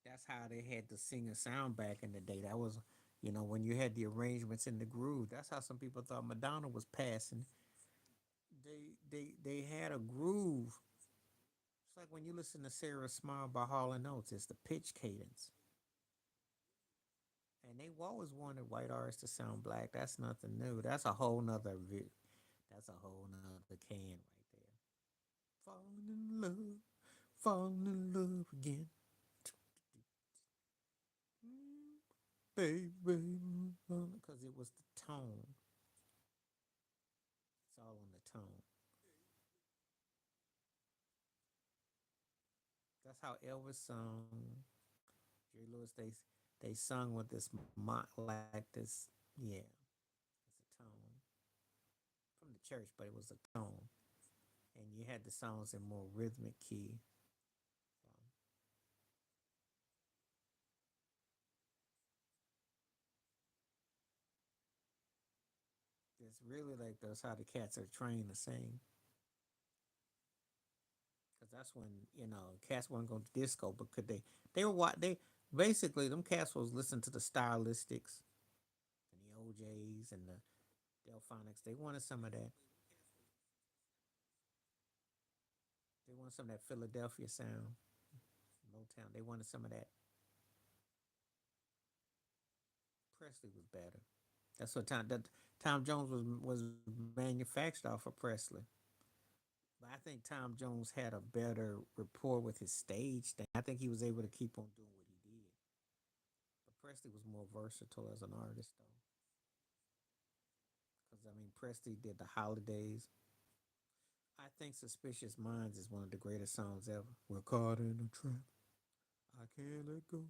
That's how they had the singer sound back in the day. That was When you had the arrangements in the groove, that's how some people thought Madonna was passing. They had a groove. It's like when you listen to Sarah Smile by Hall and Oates, it's the pitch cadence. And they always wanted white artists to sound black. That's nothing new. That's a whole nother can right there. Falling in love, falling in love again, baby, because it was the tone. It's all on the tone. That's how Elvis sung. Jerry Lewis, they sung with this like this, yeah, it's a tone from the church, but it was a tone, and you had the songs in more rhythmic key. So it's really like that's how the cats are trained to sing, because that's when cats weren't going to disco, but could they were what they basically them cats was listening to the stylistics and the OJs and the Delphonics. They wanted some of that. They wanted some of that Philadelphia sound, Motown. They wanted some of that. Presley was better. That's what Tom Jones was manufactured off of Presley. But I think Tom Jones had a better rapport with his stage thing. I think he was able to keep on doing what he did. But Presley was more versatile as an artist, though. Because, I mean, Presley did the holidays. I think Suspicious Minds is one of the greatest songs ever. We're caught in a trap. I can't let go.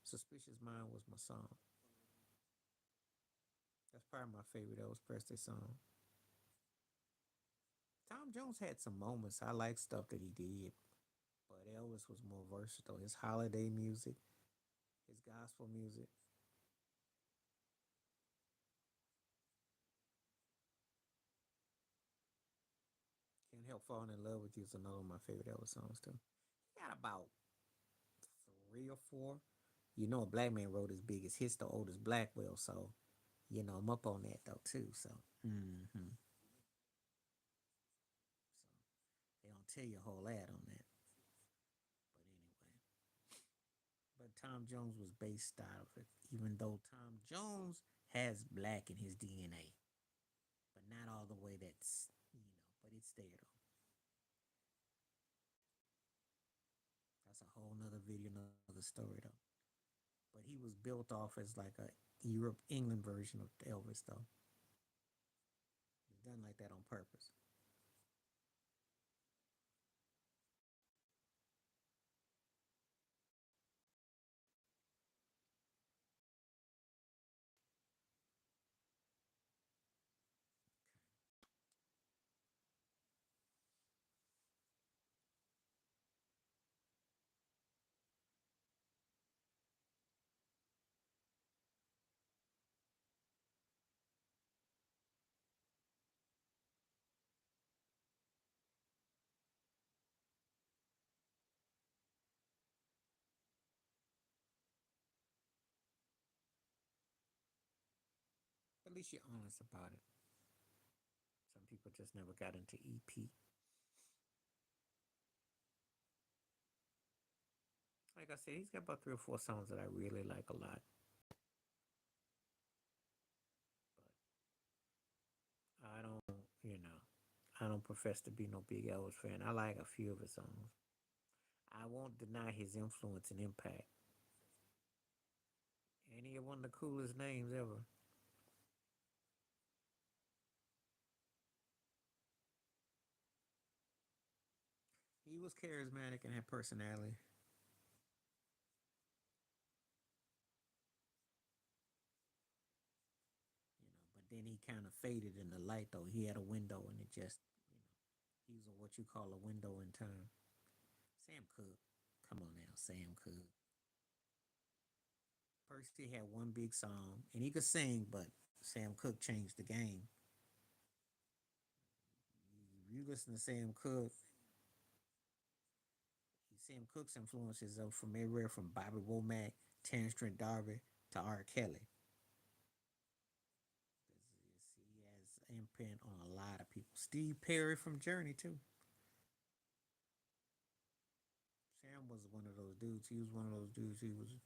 Suspicious Mind was my song. That's probably my favorite Elvis Presley song. Tom Jones had some moments. I like stuff that he did, but Elvis was more versatile. His holiday music, his gospel music. Can't Help Falling in Love with You is another of my favorite Elvis songs too. He got about three or four. A black man wrote his biggest hits, the oldest Blackwell. So I'm up on that though too. So, so they don't tell you a whole lot on that. But anyway, but Tom Jones was based out of it, even though Tom Jones has black in his DNA, but not all the way but it's there though. That's a whole nother video, another story though. But he was built off as like a Europe England version of Elvis though. It's done like that on purpose. At least you're honest about it. Some people just never got into EP. Like I said, he's got about three or four songs that I really like a lot. But I don't profess to be no big Elvis fan. I like a few of his songs. I won't deny his influence and impact. And he had one of the coolest names ever. He was charismatic and had personality. But then he kind of faded in the light though. He had a window and it just, he was what you call a window in time. Sam Cooke. Come on now, Sam Cooke. Percy had one big song and he could sing, but Sam Cooke changed the game. You listen to Sam Cooke, Sam Cooke's influences are from everywhere from Bobby Womack, Terrence Trent D'Arby, to R. Kelly. He has imprint on a lot of people. Steve Perry from Journey too. Sam was one of those dudes. He was one of those dudes. He was, okay.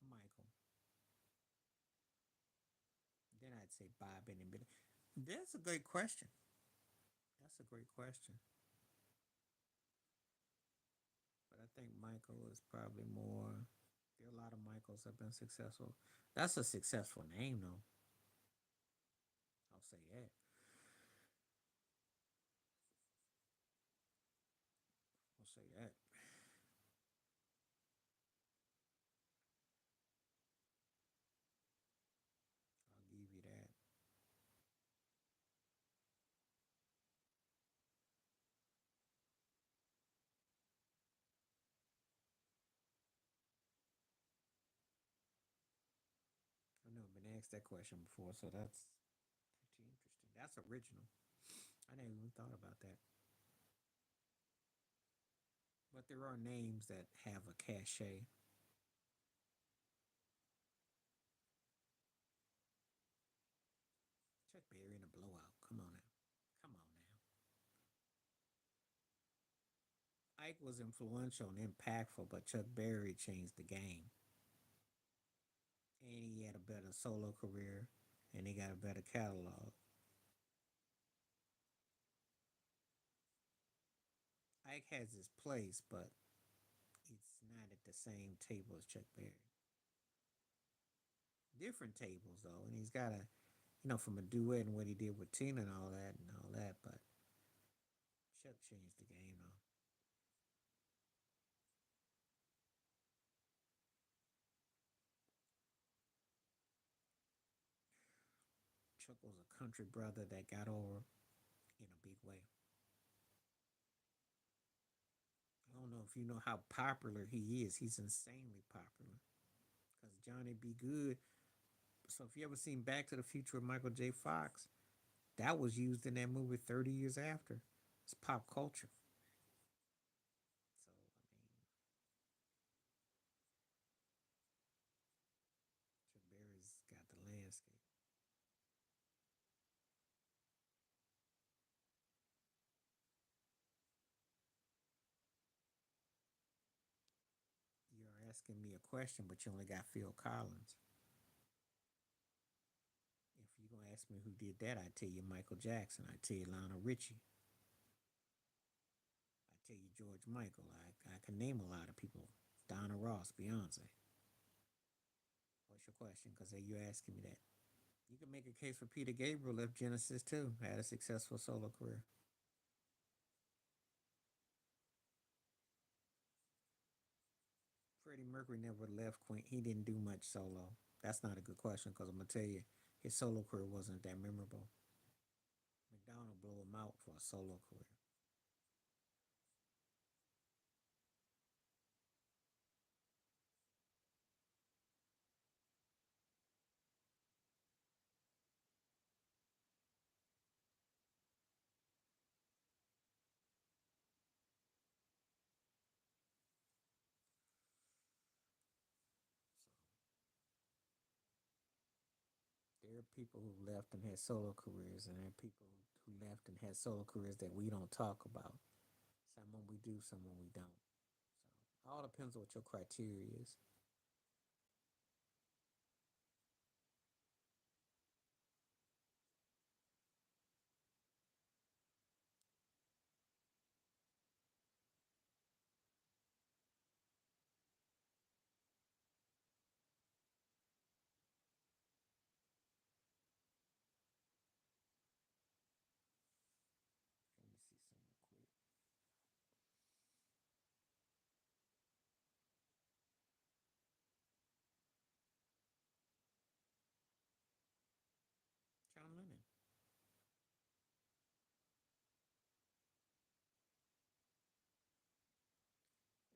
Michael. Then I'd say Bob and Billy. That's a great question. That's a great question. But I think Michael is probably more. There are a lot of Michaels have been successful. That's a successful name, though. I'll say that. I'll say that. I'll give you that. I've never been asked that question before, so that's pretty interesting. That's original. I never even thought about that. But there are names that have a cachet. Chuck Berry in a blowout. Come on now. Come on now. Ike was influential and impactful, but Chuck Berry changed the game. And he had a better solo career and he got a better catalog. Ike has his place, but it's not at the same table as Chuck Berry. Different tables though, and he's got a from a duet and what he did with Tina and all that, but Chuck changed the game though. Chuck was a country brother that got over in a big way. I don't know if you know how popular he is. He's insanely popular. Because Johnny B. Good. So if you ever seen Back to the Future with Michael J. Fox, that was used in that movie 30 years after. It's pop culture. So I mean, Chuck Berry's got the landscape. You're asking me a question, but you only got Phil Collins. If you're gonna ask me who did that, I tell you Michael Jackson. I tell you Lionel Richie. I tell you George Michael. I can name a lot of people. Donna Ross, Beyonce. What's your question? Because you're asking me that. You can make a case for Peter Gabriel left Genesis too. Had a successful solo career. Freddie Mercury never left Queen. He didn't do much solo. That's not a good question because I'm gonna tell you, his solo career wasn't that memorable. McDonald blew him out for a solo career. there are people who left and had solo careers, and there are people who left and had solo careers that we don't talk about. Some of them we do, some of them we don't. So all depends on what your criteria is. Let me see something quick. John Lennon.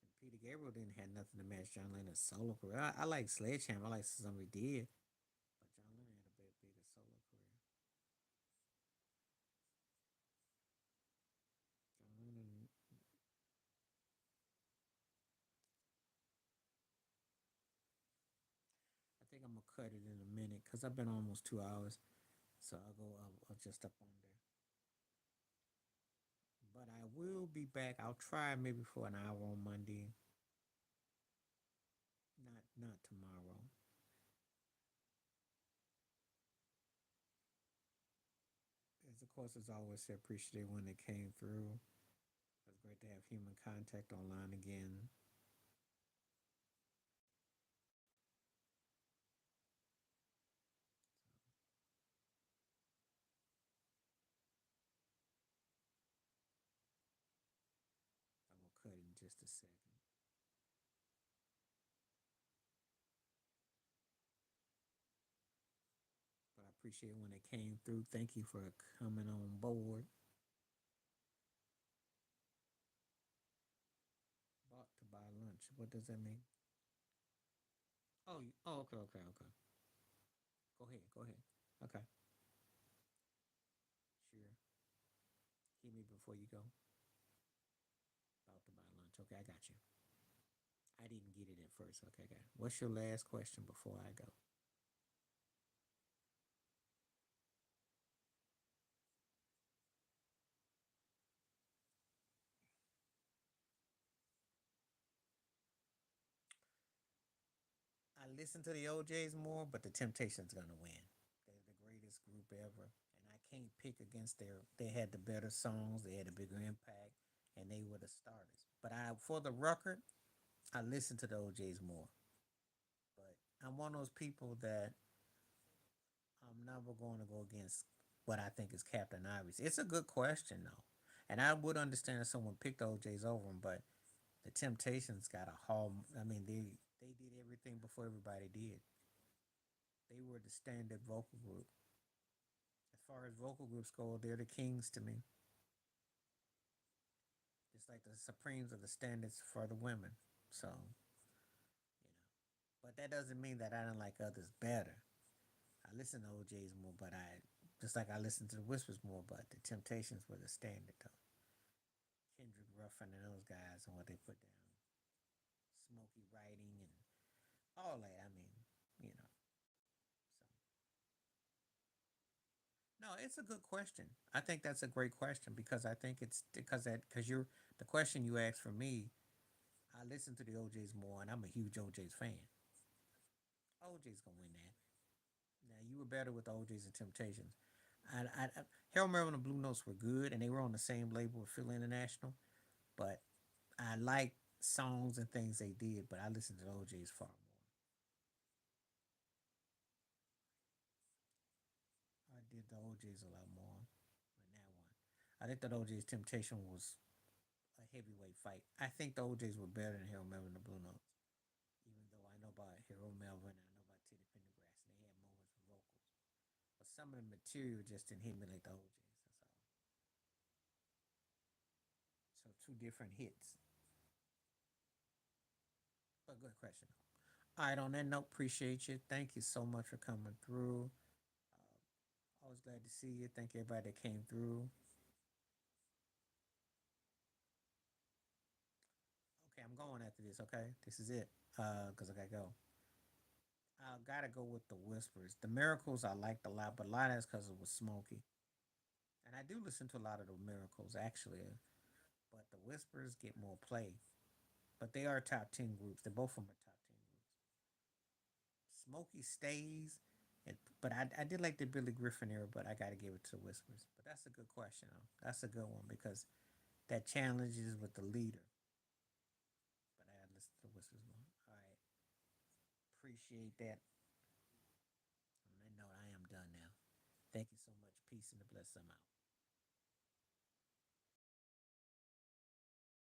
And Peter Gabriel didn't have nothing to match John Lennon's solo career. I like Sledgehammer. I like some he did, but John Lennon had a bigger solo career. John Lennon. I think I'm gonna cut it in a minute because I've been almost 2 hours. So I'll go. I'll just up on there. But I will be back. I'll try maybe for an hour on Monday. Not tomorrow. As of course, as always, I appreciate when it came through. It was great to have human contact online again. I'm gonna cut it in just a second. But I appreciate when it came through. Thank you for coming on board. Bought to buy lunch. What does that mean? Oh, okay, okay, okay. Go ahead, go ahead. Okay, sure. Hit me before you go. About to buy lunch. Okay, I got you. I didn't get it at first. Okay, okay. What's your last question before I go? I listen to the OJs more, but the Temptations gonna win. They're the greatest group ever, and I can't pick against their. They had the better songs, they had a bigger impact, and they were the starters. But for the record, I listen to the OJs more. But I'm one of those people that I'm never going to go against what I think is Captain Obvious. It's a good question though, and I would understand if someone picked the OJs over them, but the Temptations got a hall. I mean, they did everything before everybody did. They were the standard vocal group. As far as vocal groups go, they're the kings to me. Just like the Supremes are the standards for the women. So, you know. But that doesn't mean that I don't like others better. I listen to OJ's more, but I just like I listen to the Whispers more, but the Temptations were the standard though. Kendrick Ruffin and those guys and what they put down. Smoky writing and all that. I mean, you know. So no, it's a good question. I think that's a great question because I think it's because you're the question you asked for me. I listen to the OJ's more, and I'm a huge OJ's fan. OJ's gonna win that. Now you were better with the OJ's and Temptations. Harold Melvin and Blue Notes were good, and they were on the same label with Philly International. But I like songs and things they did, but I listen to the OJ's far more. I did the OJ's a lot more than that one. I think that OJ's Temptation was a heavyweight fight. I think the OJ's were better than Harold Melvin and the Blue Notes. Even though I know about Harold Melvin and I know about Teddy Pendergrass, and they had moments with vocals. But some of the material just didn't hit me like the OJ's. That's all. So two different hits. But good question. All right, on that note, appreciate you. Thank you so much for coming through. Always glad to see you. Thank everybody that came through. Okay, I'm going after this. Okay, this is it. Cause I gotta go. I gotta go with the Whispers. The Miracles I liked a lot, but a lot of that's because it was Smokey. And I do listen to a lot of the Miracles actually, but the Whispers get more play. But they are top 10 groups. They're both from the top 10 groups. Smokey stays, but I did like the Billy Griffin era, but I got to give it to the Whispers. But that's a good question, though. That's a good one because that challenges with the leader. But I got to listen to the Whispers one. All right. Appreciate that. On that note, I am done now. Thank you so much. Peace and the bless. I'm out.